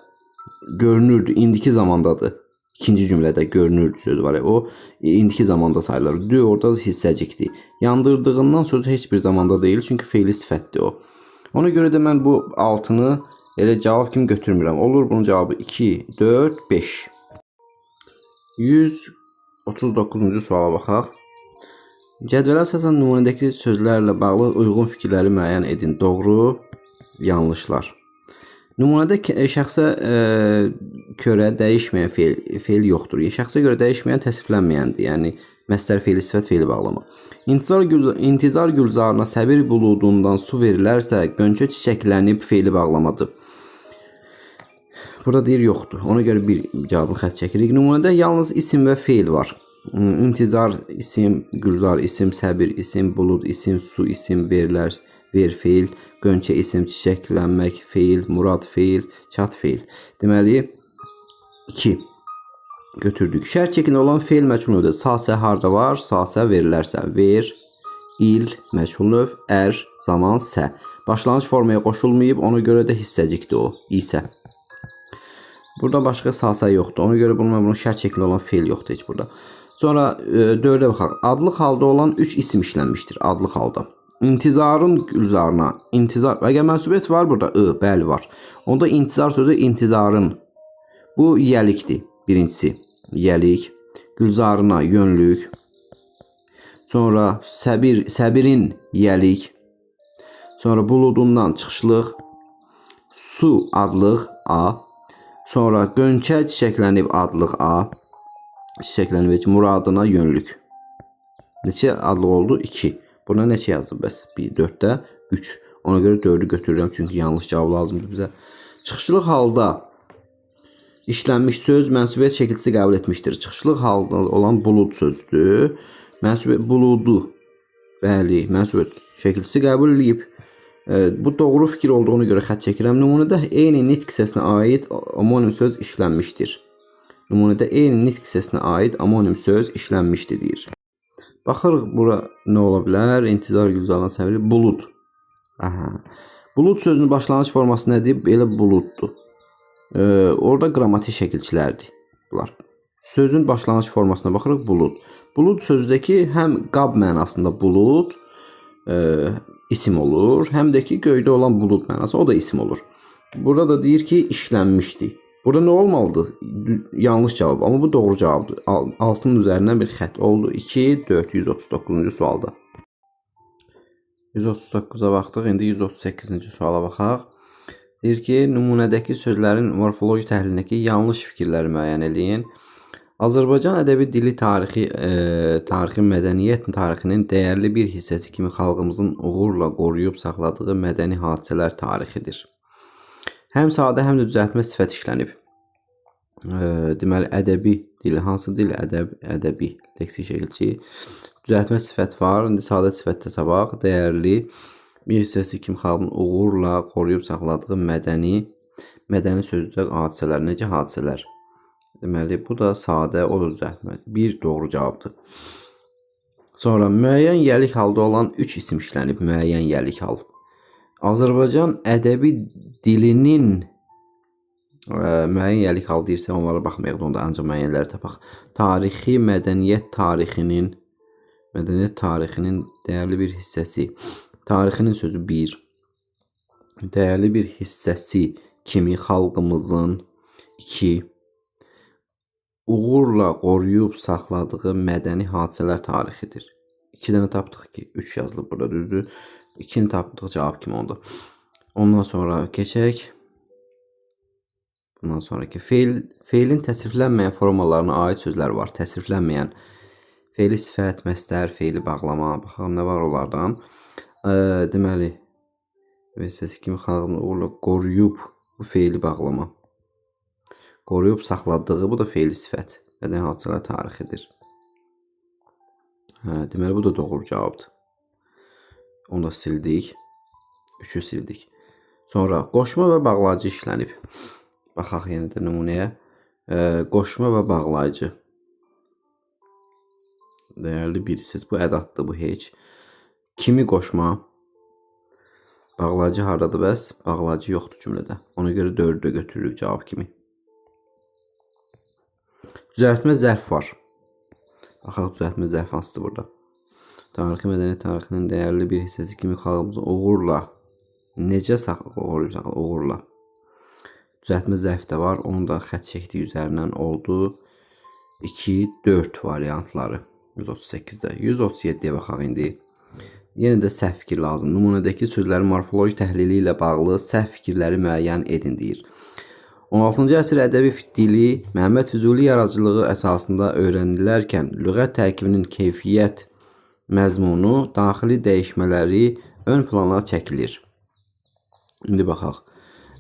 görünürdü, indiki zamandadır. İkinci cümlədə görünürdü sözü var. O indiki zamanda sayılır. Dü orada hissəcikdir. Yandırdığından sözü heç bir zamanda deyil, çünki feili sifətdir o. Ona görə də mən bu altını elə cavab kimi götürmürəm. Olur bunun cavabı 2, 4, 5. 139-cu suala baxaq. Cədvələ əsasən nümunədəki sözlərlə bağlı uyğun fikirləri müəyyən edin. Doğru, yanlışlar. Nümunədə şəxsə görə dəyişməyən feil yoxdur. Şəxsə görə dəyişməyən təsvirlənməyəndir. Yəni, məsdər feili, sifət feili bağlama. İntizar gülzarına səbir buludundan su verilərsə, qönçə çiçəklənib feili bağlamadır. Burada deyir, yoxdur. Ona görə bir cavabını xətt çəkirik. Nümunədə yalnız isim və feil var. İntizar isim, gülzar isim, səbir isim, bulud isim, su isim, verilər, ver feil, qönçə isim, çiçəklənmək feil, murad feil, çat feil. Deməli, 2 götürdük. Şərt çəkində olan feil məchul növdə. Sasə harda var? Sasə verilərsə. Ver, il, məchul növ, zaman, sə. Başlanğıc formaya qoşulmayıb, ona görə də hissəcikdir o, isə. Burada başqa sasə yoxdur. Ona görə bunun şərt çəkində olan feil yoxdur heç burada. Sonra 4-ə baxaq. Adlıq halda olan 3 isim işlənmişdir. Adlıq halda. İntizarın gülzarına. İntizar. Əgər mənsubiyyət var burada. Bəli var. Onda intizar sözü intizarın. Bu yəlikdir. Birincisi. Yəlik. Gülzarına yönlük. Sonra səbirin yəlik. Sonra buludundan çıxışlıq. Su adlıq A. Sonra qönçə çiçəklənib adlıq A. Çiçəklənib muradına yönlük. Neçə adlıq oldu? 2. Buna neçə yazıb bəs? 1, 4-də 3. Ona görə 4-ü götürürəm, çünki yanlış cavab lazımdır bizə. Çıxışlıq halda işlənmiş söz mənsubiyyət şəkilçisi qəbul etmişdir. Çıxışlıq halda olan bulud sözdür. Mənsubiyyət buludu. Bəli, mənsubiyyət şəkilçisi qəbul edib. Bu doğru fikir olduğunu görə xətt çəkirəm. Nümunədə eyni nitq hissəsinə aid amonim söz işlənmişdir. Nümunədə eyni nitq hissəsinə aid amonim söz işlənmişdir deyir. Baxırıq bura nə ola bilər? İntizar gülzarına səbir. Bulud. Bulud sözünün başlanğıc forması nədir? Elə buluddur. Orada qrammatik şəkilçilərdir bunlar. Sözün başlanğıc formasına baxırıq. Bulud. Bulud sözdəki həm qab mənasında bulud isim olur, həm də ki göydə olan bulud mənası, o da isim olur. Burada da deyir ki, işlənmişdir. Burada nə olmalıdır? Yanlış cavab, amma bu doğru cavabdır. Altının üzərindən bir xətt oldu. 2, 4, 139-cu sualda. 139-a baxdıq, indi 138-ci suala baxaq. Deyir ki, nümunədəki sözlərin morfoloji təhlilindəki yanlış fikirləri müəyyən eləyin. Azərbaycan ədəbi dili tarixi mədəniyyət tarixinin dəyərli bir hissəsi kimi xalqımızın uğurla qoruyub saxladığı mədəni hadisələr tarixidir. Həm sadə, həm də düzəltmə sifət işlənib. Deməli, ədəbi dil, hansı dil? Ədəbi, leksik şəkilçi. Düzəltmə sifət var, indi sadə sifətdə tabaq, dəyərli bir hissəsi kimi xalqın uğurla qoruyub saxladığı mədəni sözdə hadisələr. Necə hadisələr? Deməli, bu da sadə, o da düzəltmə. Bir doğru cavabdır. Sonra müəyyən yəlik halda olan 3 isim işlənib. Müəyyən yəlik hal. Azərbaycan ədəbi dilinin Müəyyən yəlik hal deyirsə onlara baxmayaq, onda ancaq müəyyənləri tapaq. Tarixi mədəniyyət tarixinin dəyərli bir hissəsi. Tarixinin sözü 1. Dəyərli bir hissəsi kimi xalqımızın 2. Uğurla qoruyub saxladığı mədəni hadisələr tarixidir. 2 dənə tapdıq ki, 3 yazılıb burada, düzdür? 2-ni tapdıq, cavab kimi oldu. Ondan sonra keçək. Bundan sonraki feilin təsriflənməyən formalarına aid sözlər var. Təsriflənməyən feili sifət, məstər, feili bağlama. Baxaq nə var onlardan. Deməli, vəsəsi kimi xalqını uğurla qoruyub, bu feili bağlama. Qoruyub saxladığı, bu da feili sifət. Mədəni hadisələr tarixidir. Deməli, bu da doğru cavabdır. Onu da sildik. 3'ü sildik. Sonra qoşma və bağlayıcı işlənib. Baxaq yenə də nümunəyə. Qoşma və bağlayıcı. Dəyərli birisiz. Bu ədatdır, bu heç. Kimi qoşma. Bağlayıcı hardadır bəs? Bağlayıcı yoxdur cümlədə. Ona görə 4'ü götürürük cavab kimi. Düzəltmə zərf var. Baxaq düzəltmə zərf hansıdır burada. Tarixi mədəniyyət tarixinin dəyərli bir hissəsi kimi xalqımızın uğurla. Necə saxlayıb uğurla. Düzəltmə zərf də var. Onun da xətt şəkli üzərindən oldu. 2, 4 variantları. 138'də. 137'yə baxaq indi. Yenə də səhv fikir lazım. Nümunədəki sözlərin morfoloji təhlili ilə bağlı səhv fikirləri müəyyən edin deyir. 16-cı əsr ədəbi dili Məhəmməd Füzuli yaradıcılığı əsasında öyrənilərkən lüğət tərkibinin keyfiyyət məzmunu, daxili dəyişmələri ön plana çəkilir. İndi baxaq.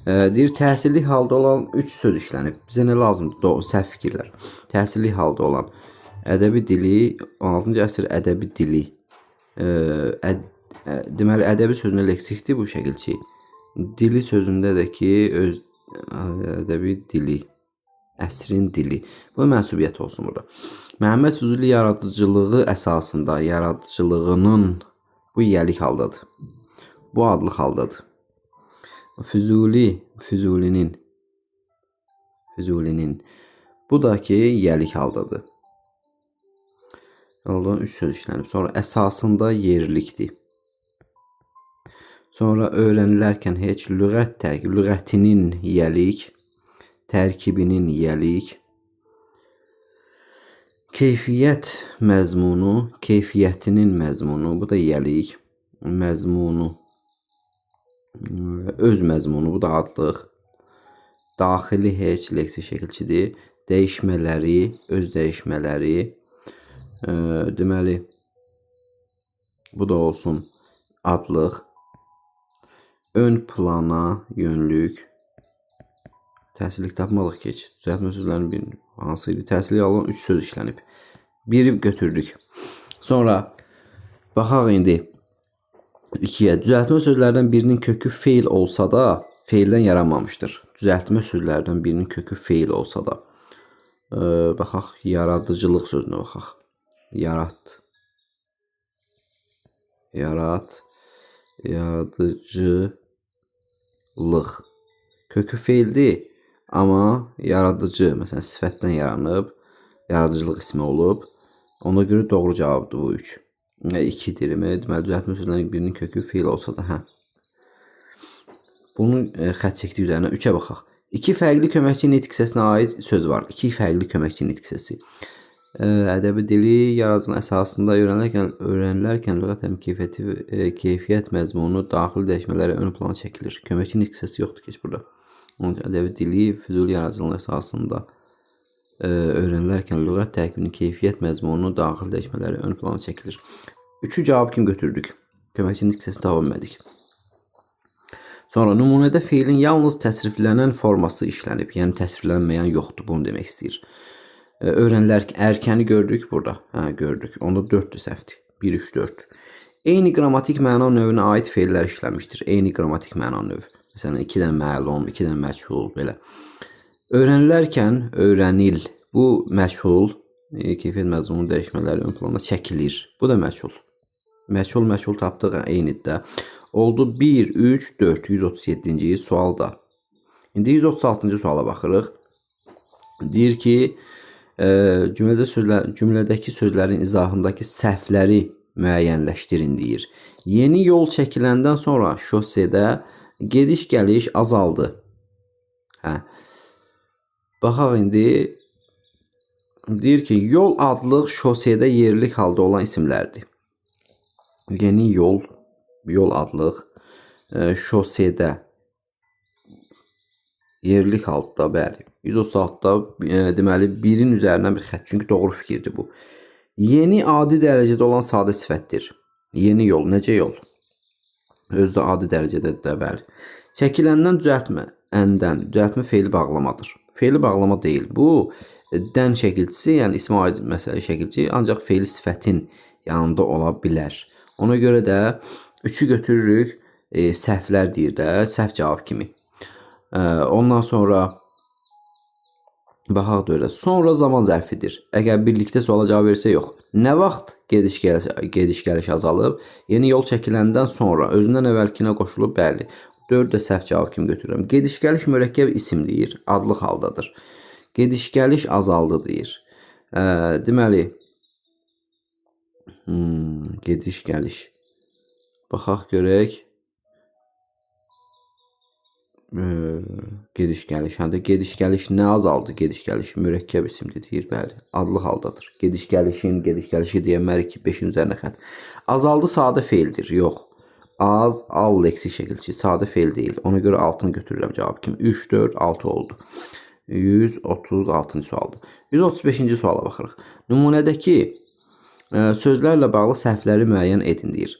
Deyir, təhsilli halda olan 3 söz işlənib. Bizə nə lazımdır? Səhv fikirlər. Təhsilli halda olan ədəbi dili, 16-cı əsr ədəbi dili. Deməli, ədəbi sözünə leksikdir bu şəkilçi. Dili sözündə də ki, ədəbi dili, əsrin dili. Bu mənsubiyyət olsun burada. Məhəmməd Füzuli yaradıcılığı əsasında, yaradıcılığının bu yəlik haldadır. Bu adlı haldadır. Füzulinin. Bu da ki, yəlik haldadır. Yoldan 3 söz işlənib. Sonra əsasında yerlikdir. Sonra öyrənilərkən heç lüğət tərkibi, lüğətinin yəlik, tərkibinin yəlik, keyfiyyət məzmunu, keyfiyyətinin məzmunu, bu da yəlik, məzmunu, öz məzmunu, bu da adlıq, daxili heç leksi şəkilçidir, dəyişmələri, öz dəyişmələri, deməli, bu da olsun adlıq, ön plana yönlük, təhsillik tapmalıq ki, düzəltmə sözlərinin bir hansı idi? Təhsillik alan 3 söz işlənib. Biri götürdük. Sonra baxaq indi 2'yə. Düzəltmə sözlərdən birinin kökü feil olsa da, feildən yaranmamışdır. Düzəltmə sözlərdən birinin kökü feil olsa da. Baxaq, yaradıcılıq sözünə baxaq. Yaradıcılıq. Kökü feildir, amma yaradıcı, məsələn, sifətdən yaranıb, yaradıcılıq ismi olub. Ona görə doğru cavabdır bu 3. 2'dir. Deməli, düzəltmə sözlərinin birinin kökü feil olsa da, Bunun xətt çəkdiyi üzərinə 3'ə baxaq. 2 fərqli köməkçi nitq hissəsinə aid söz var. 2 fərqli köməkçi nitq hissəsi. Ədəbi dili yaradıcılığın əsasında öyrənilərkən lüğət keyfiyyət məzmunu, daxili dəyişmələri ön plana çəkilir. Köməkçi nitq hissəsi yoxdur ki, burada. Ədəbi dili Füzuli yaradıcılığın əsasında öyrənilərkən lüğət tərkibinin keyfiyyət məzmunu, daxili dəyişmələri ön plana çəkilir. 3'ü cavab kimi götürdük. Köməkçi nitq hissəsini tapa bilmədik. Sonra nümunədə feilin yalnız təsriflənən forması işlənib. Yəni təsriflənməyən yoxdur, bunu demək istəyir. Öyrənilərkən ərkəni gördük burada. Gördük. Onda 4'dür səhvdir. 1, 3, 4. Eyni qrammatik məna növünə aid feillər işlənmişdir. Eyni qrammatik məna növü. Məsələn, 2 dənə məlum, 2 dənə məchul, belə. Öyrənilərkən öyrənil. Bu məchul, keyfiyyət məzmununun dəyişmələri ön plana çəkilir. Bu da məchul. Məchul tapdıq eynidir də. Oldu 1, 3, 4, 137-ci sualda. İndi 136-cı suala baxırıq. Deyir ki, cümlədəki sözlərin izahındakı səhvləri müəyyənləşdirin deyir. Yeni yol çəkiləndən sonra şosedə gediş-gəliş azaldı. Baxaq indi. Deyir ki, yol adlıq şosedə yerlik halda olan isimlərdir. Yeni yol, yol adlıq şosedə yerlik halda, bəli. 136-da deməli 1-in üzərindən bir xətt. Çünki doğru fikirdir bu. Yeni adi dərəcədə olan sadə sifətdir. Yeni yol, necə yol? Özdə adi dərəcədədir də, bəli. Çəkiləndən düzəltmə, əndən, düzəltmə feili bağlamadır. Feili bağlama deyil. Bu, dən şəkilçisi, yəni ismi aid məsələ şəkilçi, ancaq feili sifətin yanında ola bilər. Ona görə də 3-ü götürürük, səhvlər deyir də, səhv cavab kimi. Ondan sonra baxaq da öyle. Sonra zaman zərfidir. Əgər birlikdə suala cavab versə yox. Nə vaxt gediş-gəliş azalıb? Yeni yol çəkiləndən sonra özündən əvvəlkinə qoşulub, bəli. 4 də səhv cavab kimi götürürəm. Gediş-gəliş mürəkkəb isim deyir, adlıq haldadır. Gediş-gəliş azaldı deyir. Deməli, gediş-gəliş. Baxaq görək. Gediş-gəliş. Həm də gediş-gəliş nə azaldı? Gediş-gəliş mürəkkəb isimdir deyir, bəli. Adlı haldadır. Gediş-gəlişi deyəmərik ki, 5-in üzərinə xətt. Azaldı sadə feildir. Yox. Az, al leksik şəkilçi. Sadə feil deyil. Ona görə 6-nı götürürəm cavab kimi. 3, 4, 6 oldu. 136-cı sualdır. 135-ci suala baxırıq. Nümunədəki sözlərlə bağlı səhvləri müəyyən edin deyir.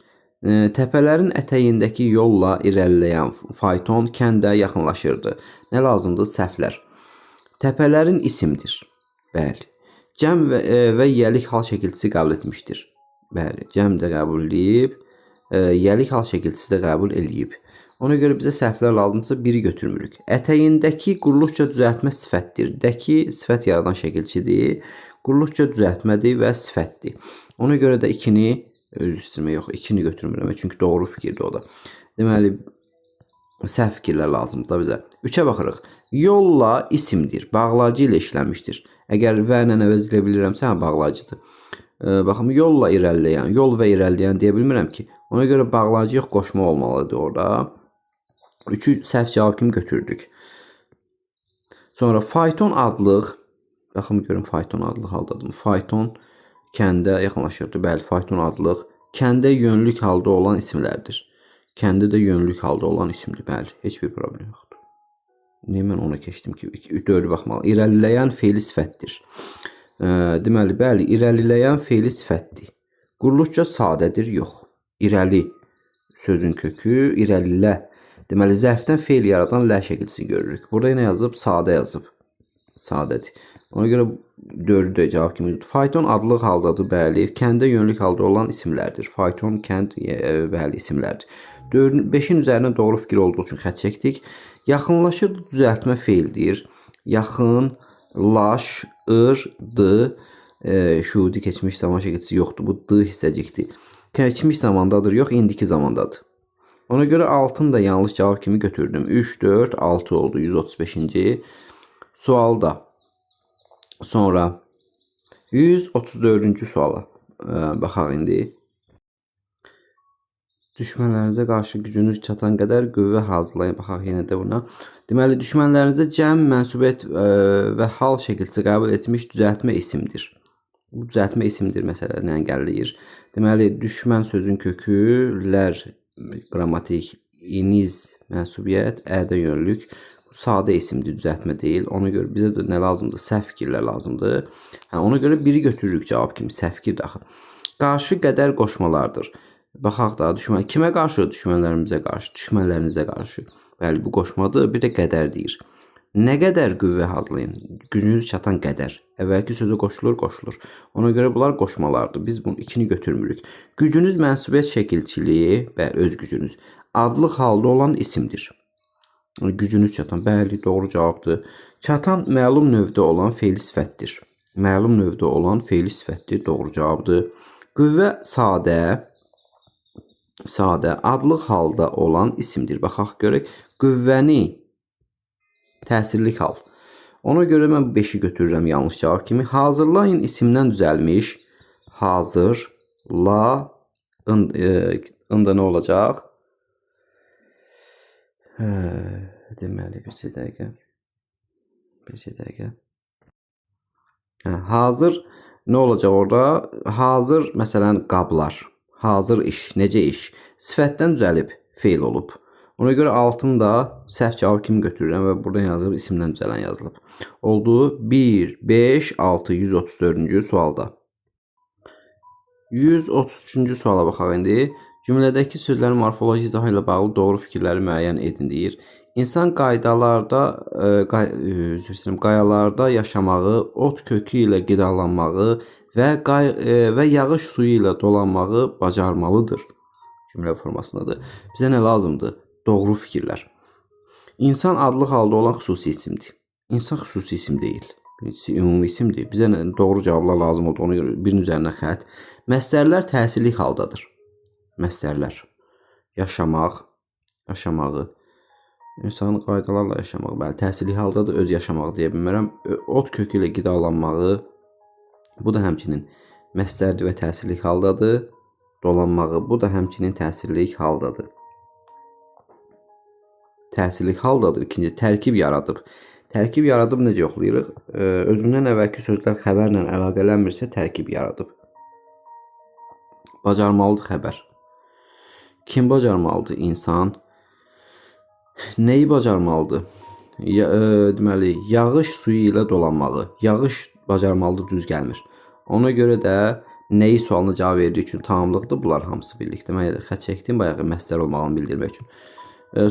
Təpələrin ətəyindəki yolla irəliləyən fayton kəndə yaxınlaşırdı. Nə lazımdır? Səhvlər. Təpələrin isimdir. Bəli. Cəm və yəlik hal şəkilçisi qəbul etmişdir. Bəli. Cəm də qəbul edib, yəlik hal şəkilçisi də qəbul edib. Ona görə bizə səhvlər lazımdırsa 1-i götürmürük. Ətəyindəki quruluşca düzəltmə sifətdir. Dəki sifət yaradan şəkilçidir. Quruluşca düzəltmədir və sifətdir. Ona görə də 2-ni öz üstümə yox, 2-ni götürmürəm. Çünki doğru fikirdir o da. Deməli, səhv fikirlər lazımdır da bizə. 3-ə baxırıq. Yolla isimdir. Bağlacı ilə işlənmişdir. Əgər və ilə əvəz edə bilirəmsə, bağlacıdır. Baxım, yolla irəliləyən, yol və irəliləyən deyə bilmirəm ki. Ona görə bağlacı yox, qoşma olmalıdır orada. 3-ü səhv cavab kimi götürdük. Sonra fayton adlıq, baxım görüm fayton adlıq haldadır. Fayton kəndə yaxınlaşırdı. Bəli, fayton adlıq kəndə yönlük halda olan isimlərdir. Kəndə də yönlük halda olan isimdir. Bəli, heç bir problem yoxdur. Niyə mən ona keçdim ki? 4-ü baxmalı. İrəliləyən feili sifətdir. Deməli, bəli, irəliləyən feili sifətdir. Quruluşca sadədir, yox. İrəli sözün kökü, irəlilə. Deməli, zərfdən feil yaradan lə şəkilçisi görürük. Burada yenə yazıb, sadə yazıb. Sadədir. Ona görə 4-ü də cavab kimi. Fayton adlıq haldadır, bəli. Kəndə yönlük halda olan isimlərdir. Fayton, kənd, bəli, isimlərdir. 5-in üzərinə doğru fikir olduğu üçün xətt çəkdik. Yaxınlaşır düzəltmə feildir. Yaxın, laş, d, şudi keçmiş zaman şəkilçisi yoxdur. Bu d hissəcikdir. Keçmiş zamandadır, yox, indiki zamandadır. Ona görə 6-nı da yanlış cavab kimi götürdüm. 3, 4, 6 oldu 135-ci sualda. Sonra 134-cü suala baxaq indi. Düşmənlərinizə qarşı gücünüz çatan qədər qüvvə hazırlayın. Baxaq yenə də buna. Deməli, düşmənlərinizə cəm, mənsubiyyət və hal şəkilçisi qəbul etmiş düzəltmə isimdir. Bu düzəltmə isimdir məsələdən gəlir. Deməli, düşmən sözün kökü, lər, qrammatik, iniz, mənsubiyyət, ədə yönlük. Bu sadə isimdir, düzəltmə deyil. Ona görə bizə də nə lazımdır? Səhv fikirlər lazımdır. Ona görə 1-i götürürük cavab kimi. Səhv fikir daxil. Qarşı qədər qoşmalardır. Baxaq da, düşmən kimə qarşı? Düşmənlərimizə qarşı, düşmənlərinizə qarşı. Bəli, bu qoşmadır. Bir də qədər deyir. Nə qədər qüvvə hazırlayın? Gücünüz çatan qədər. Əvvəlki sözə qoşulur. Ona görə bunlar qoşmalardır. Biz bunu 2-ni götürmürük. Gücünüz mənsubiyyət şəkilçiliyi və öz gücünüz adlıq halda olan isimdir. Gücünüz çatan, bəli, doğru cavabdır. Çatan məlum növdə olan feili sifətdir. Məlum növdə olan feili sifətdir, doğru cavabdır. Qüvvə sadə, adlıq halda olan isimdir. Baxaq görək, qüvvəni Təsirlik hal. Ona görə mən bu 5-i götürürəm yanlış cavab kimi. Hazırlayın isimdən düzəlmiş. Hazırla ında nə olacaq? Deməli bir dəqiqə. Hazır nə olacaq orada? Hazır məsələn qablar. Hazır iş, necə iş? Sifətdən düzəlib, feil olub. Ona görə altını da səhv cavab kimi götürürəm və burada yazılıb isimdən düzələn yazılıb. Oldu 1, 5, 6, 134-cü sualda. 133-cü suala baxaq indi. Cümlədəki sözlərin morfoloji izahı ilə bağlı doğru fikirləri müəyyən edin deyir. İnsan qayalarda yaşamağı, ot kökü ilə qidalanmağı və yağış suyu ilə dolanmağı bacarmalıdır. Cümlə formasındadır. Bizə nə lazımdır? Doğru fikirlər. İnsan adlı halda olan xüsusi isimdir. İnsan xüsusi isim deyil. Birincisi ümumi isimdir. Bizə doğru cavablar lazım oldu. Ona görə birinin üzərinə xət. Məsdərlər təsirlik haldadır. Məsdərlər. Yaşamaq, yaşamağı. İnsanın qaydalarla yaşamağı. Bəli, təsirlik haldadır. Öz yaşamağı deyə bilmərəm. Ot kökü ilə qidalanmağı. Bu da həmçinin məsdərdir və təsirlik haldadır. Dolanmağı. Bu da həmçinin təsirlik haldadır. Təsirlik haldadır. İkinci, tərkib yaradıb. Tərkib yaradıb necə yoxlayırıq? Özündən əvvəlki sözlər xəbərlə əlaqələnmirsə tərkib yaradıb. Bacarmalıdır xəbər. Kim bacarmalıdır? İnsan. Nəyi bacarmalıdır? Deməli, yağış suyu ilə dolanmağı. Yağış bacarmalıdır, düz gəlmir. Ona görə də nəyi sualına cavab verdiyi üçün tamamlıqdır bunlar hamısı birlikdə. Mən xət çəkdim bayağı məsdər olmağını bildirmək üçün.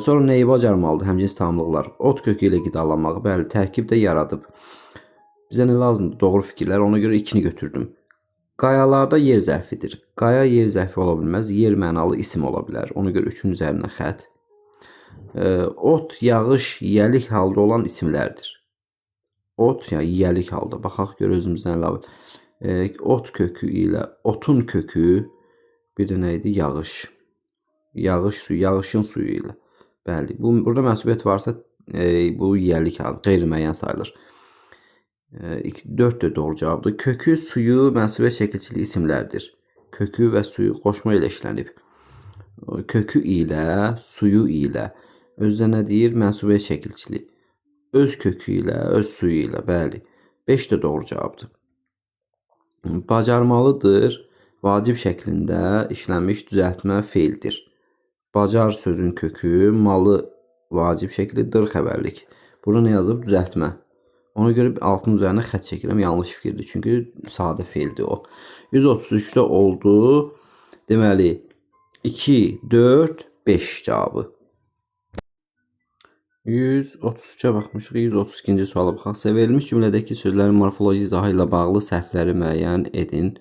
Sonra nəyi bacarmalıdır? Həmcins tamamlıqlar. Ot kökü ilə qidalanmağı. Bəli, tərkib də yaradıb. Bizə nə lazımdır? Doğru fikirlər. Ona görə 2-ni götürdüm. Qayalarda yer zərfidir. Qaya yer zərfi ola bilməz. Yer mənalı isim ola bilər. Ona görə 3-ün üzərinə xət. Ot, yağış, yiyəlik halda olan isimlərdir. Ot, yiyəlik halda. Baxaq gör özümüzdən əlavə. Ot kökü ilə, otun kökü, bir də nə idi? Yağış. Yağış suyu, yağışın suyu ilə. Bəli, burada mənsubiyyət varsa bu yiyəlik halda, qeyri-müəyyən sayılır. 4 də doğru cavabdır. Kökü, suyu, mənsubiyyət şəkilçili isimlərdir. Kökü və suyu qoşma ilə işlənib. Kökü ilə, suyu ilə. Özdə nə deyir? Mənsubiyyət şəkilçili. Öz kökü ilə, öz suyu ilə. Bəli. 5 də doğru cavabdır. Bacarmalıdır. Vacib şəklində işlənmiş düzəltmə feildir. Bacar sözün kökü, malı vacib şəklidir, xəbərlik. Burada nə yazıb? Düzəltmə. Ona görə altının üzərinə xət çəkirəm. Yanlış fikirdir. Çünki sadə feildir o. 133-də oldu. Deməli, 2, 4, 5 cavabı. 133-ə baxmışıq. 132-ci suala baxaq. Verilmiş cümlədəki sözlərin morfoloji izahı ilə bağlı səhvləri müəyyən edin.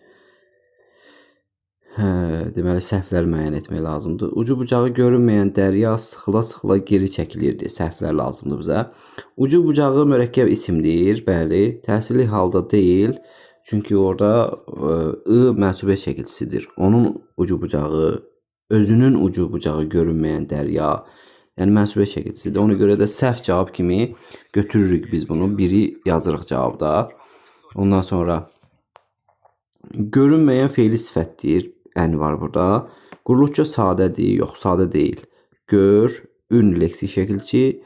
Deməli, səhvlər müəyyən etmək lazımdır. Ucu bucağı görünməyən dərya sıxıla-sıxıla geri çəkilirdi. Səhvlər lazımdır bizə. Ucu bucağı mürəkkəb isimdir. Bəli, təsirli halda deyil. Çünki orada mənsubiyyət şəkilçisidir. Onun ucu bucağı, özünün ucu bucağı görünməyən dərya. Yəni mənsubiyyət şəkilçisidir. Ona görə də səhv cavab kimi götürürük biz bunu. Biri yazırıq cavabda. Ondan sonra görünməyən feili sifətdir. Ən var burada. Quruluqca sadədir. Yox, sadə deyil. Gör, ün leksik şəkilçi,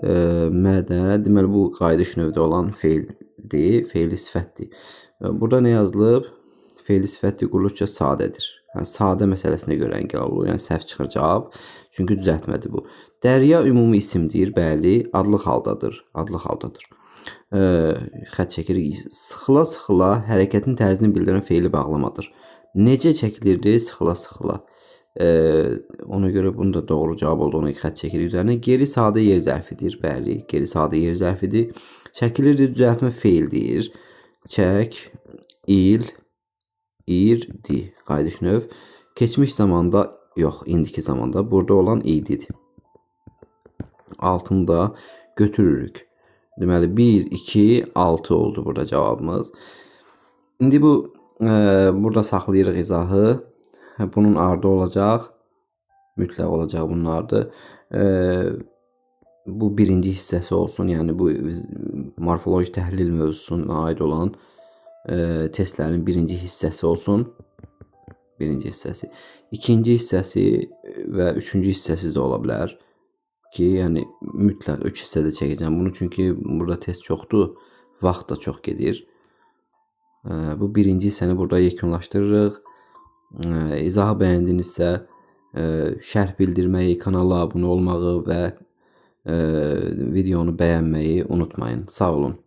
mədə. Deməli, bu qayıdış növdə olan feildir. Feili sifətdir. Burada nə yazılıb? Feili sifətdir, quruluqca sadədir. Yəni, sadə məsələsinə görə əngəl olur. Yəni, səhv çıxır cavab. Çünki düzəltmədir bu. Dərya ümumi isimdir. Bəli, adlıq haldadır. Adlıq haldadır. Xət çəkirik. Sıxıla-sıxıla hərəkətin tərzini bildirən feili bağlamadır. Necə çəkilirdi? Sıxıla-sıxıla. Ona görə bunu da doğru cavab olduğunu xət çəkirik üzərinə. Geri sadə yer zərfidir. Bəli, geri sadə yer zərfidir. Çəkilirdi, düzəltmə feildir. Çək, il, irdi. Qayıdış növ. Keçmiş zamanda, yox, indiki zamanda burada olan ididir. Altını da götürürük. Deməli, 1, 2, 6 oldu burada cavabımız. İndi bu burada saxlayırıq izahı. Bunun ardı olacaq. Mütləq olacaq bunun ardı. bu birinci hissəsi olsun. Yəni bu morfoloji təhlil mövzusuna aid olan testlərin birinci hissəsi olsun. Birinci hissəsi. İkinci hissəsi və üçüncü hissəsi də ola bilər ki, yəni mütləq 3 hissədə çəkəcəm bunu, çünki burada test çoxdur, vaxt da çox gedir. Bu birinci hissəni burada yekunlaşdırırıq. İzahı bəyəndinizsə şərh bildirməyi, kanala abunə olmağı və videonu bəyənməyi unutmayın. Sağ olun.